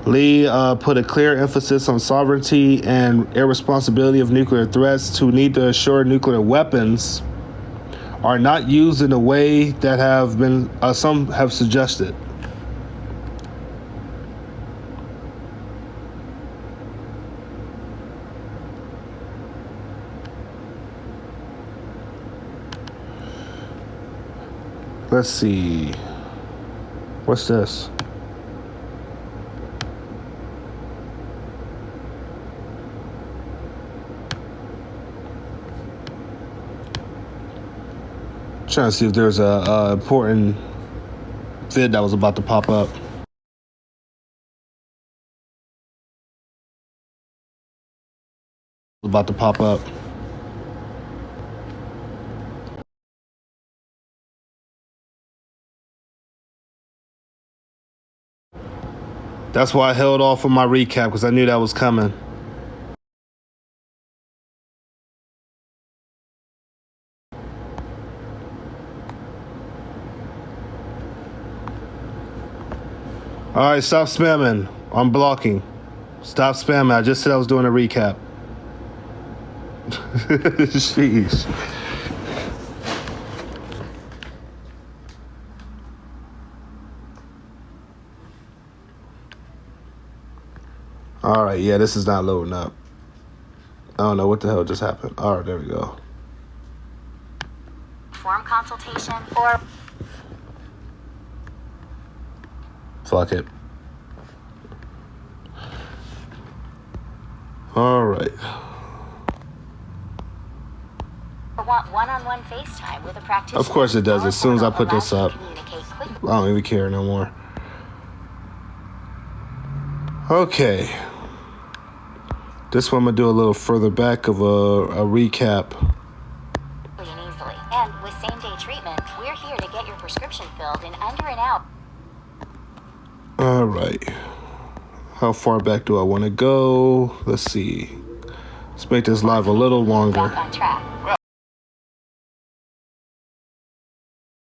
Lee put a clear emphasis on sovereignty and irresponsibility of nuclear threats to need to assure nuclear weapons are not used in a way that have been some have suggested. Let's see. What's this? Trying to see if there's a important vid that was about to pop up. That's why I held off on my recap, because I knew that was coming. All right, stop spamming. I'm blocking. Stop spamming. I just said I was doing a recap. Sheesh. All right, yeah, this is not loading up. I don't know what the hell just happened. All right, there we go. Form consultation or... Fuck it. All right. Want one-on-one FaceTime with a practitioner. Of course it does. As soon as I put this up, I don't even care no more. Okay. This one I'm gonna do a little further back of a recap. Easily. And with same-day treatment, we're here to get your prescription filled in under an hour. All right. How far back do I want to go? Let's see. Let's make this live a little longer. Back on track. Well,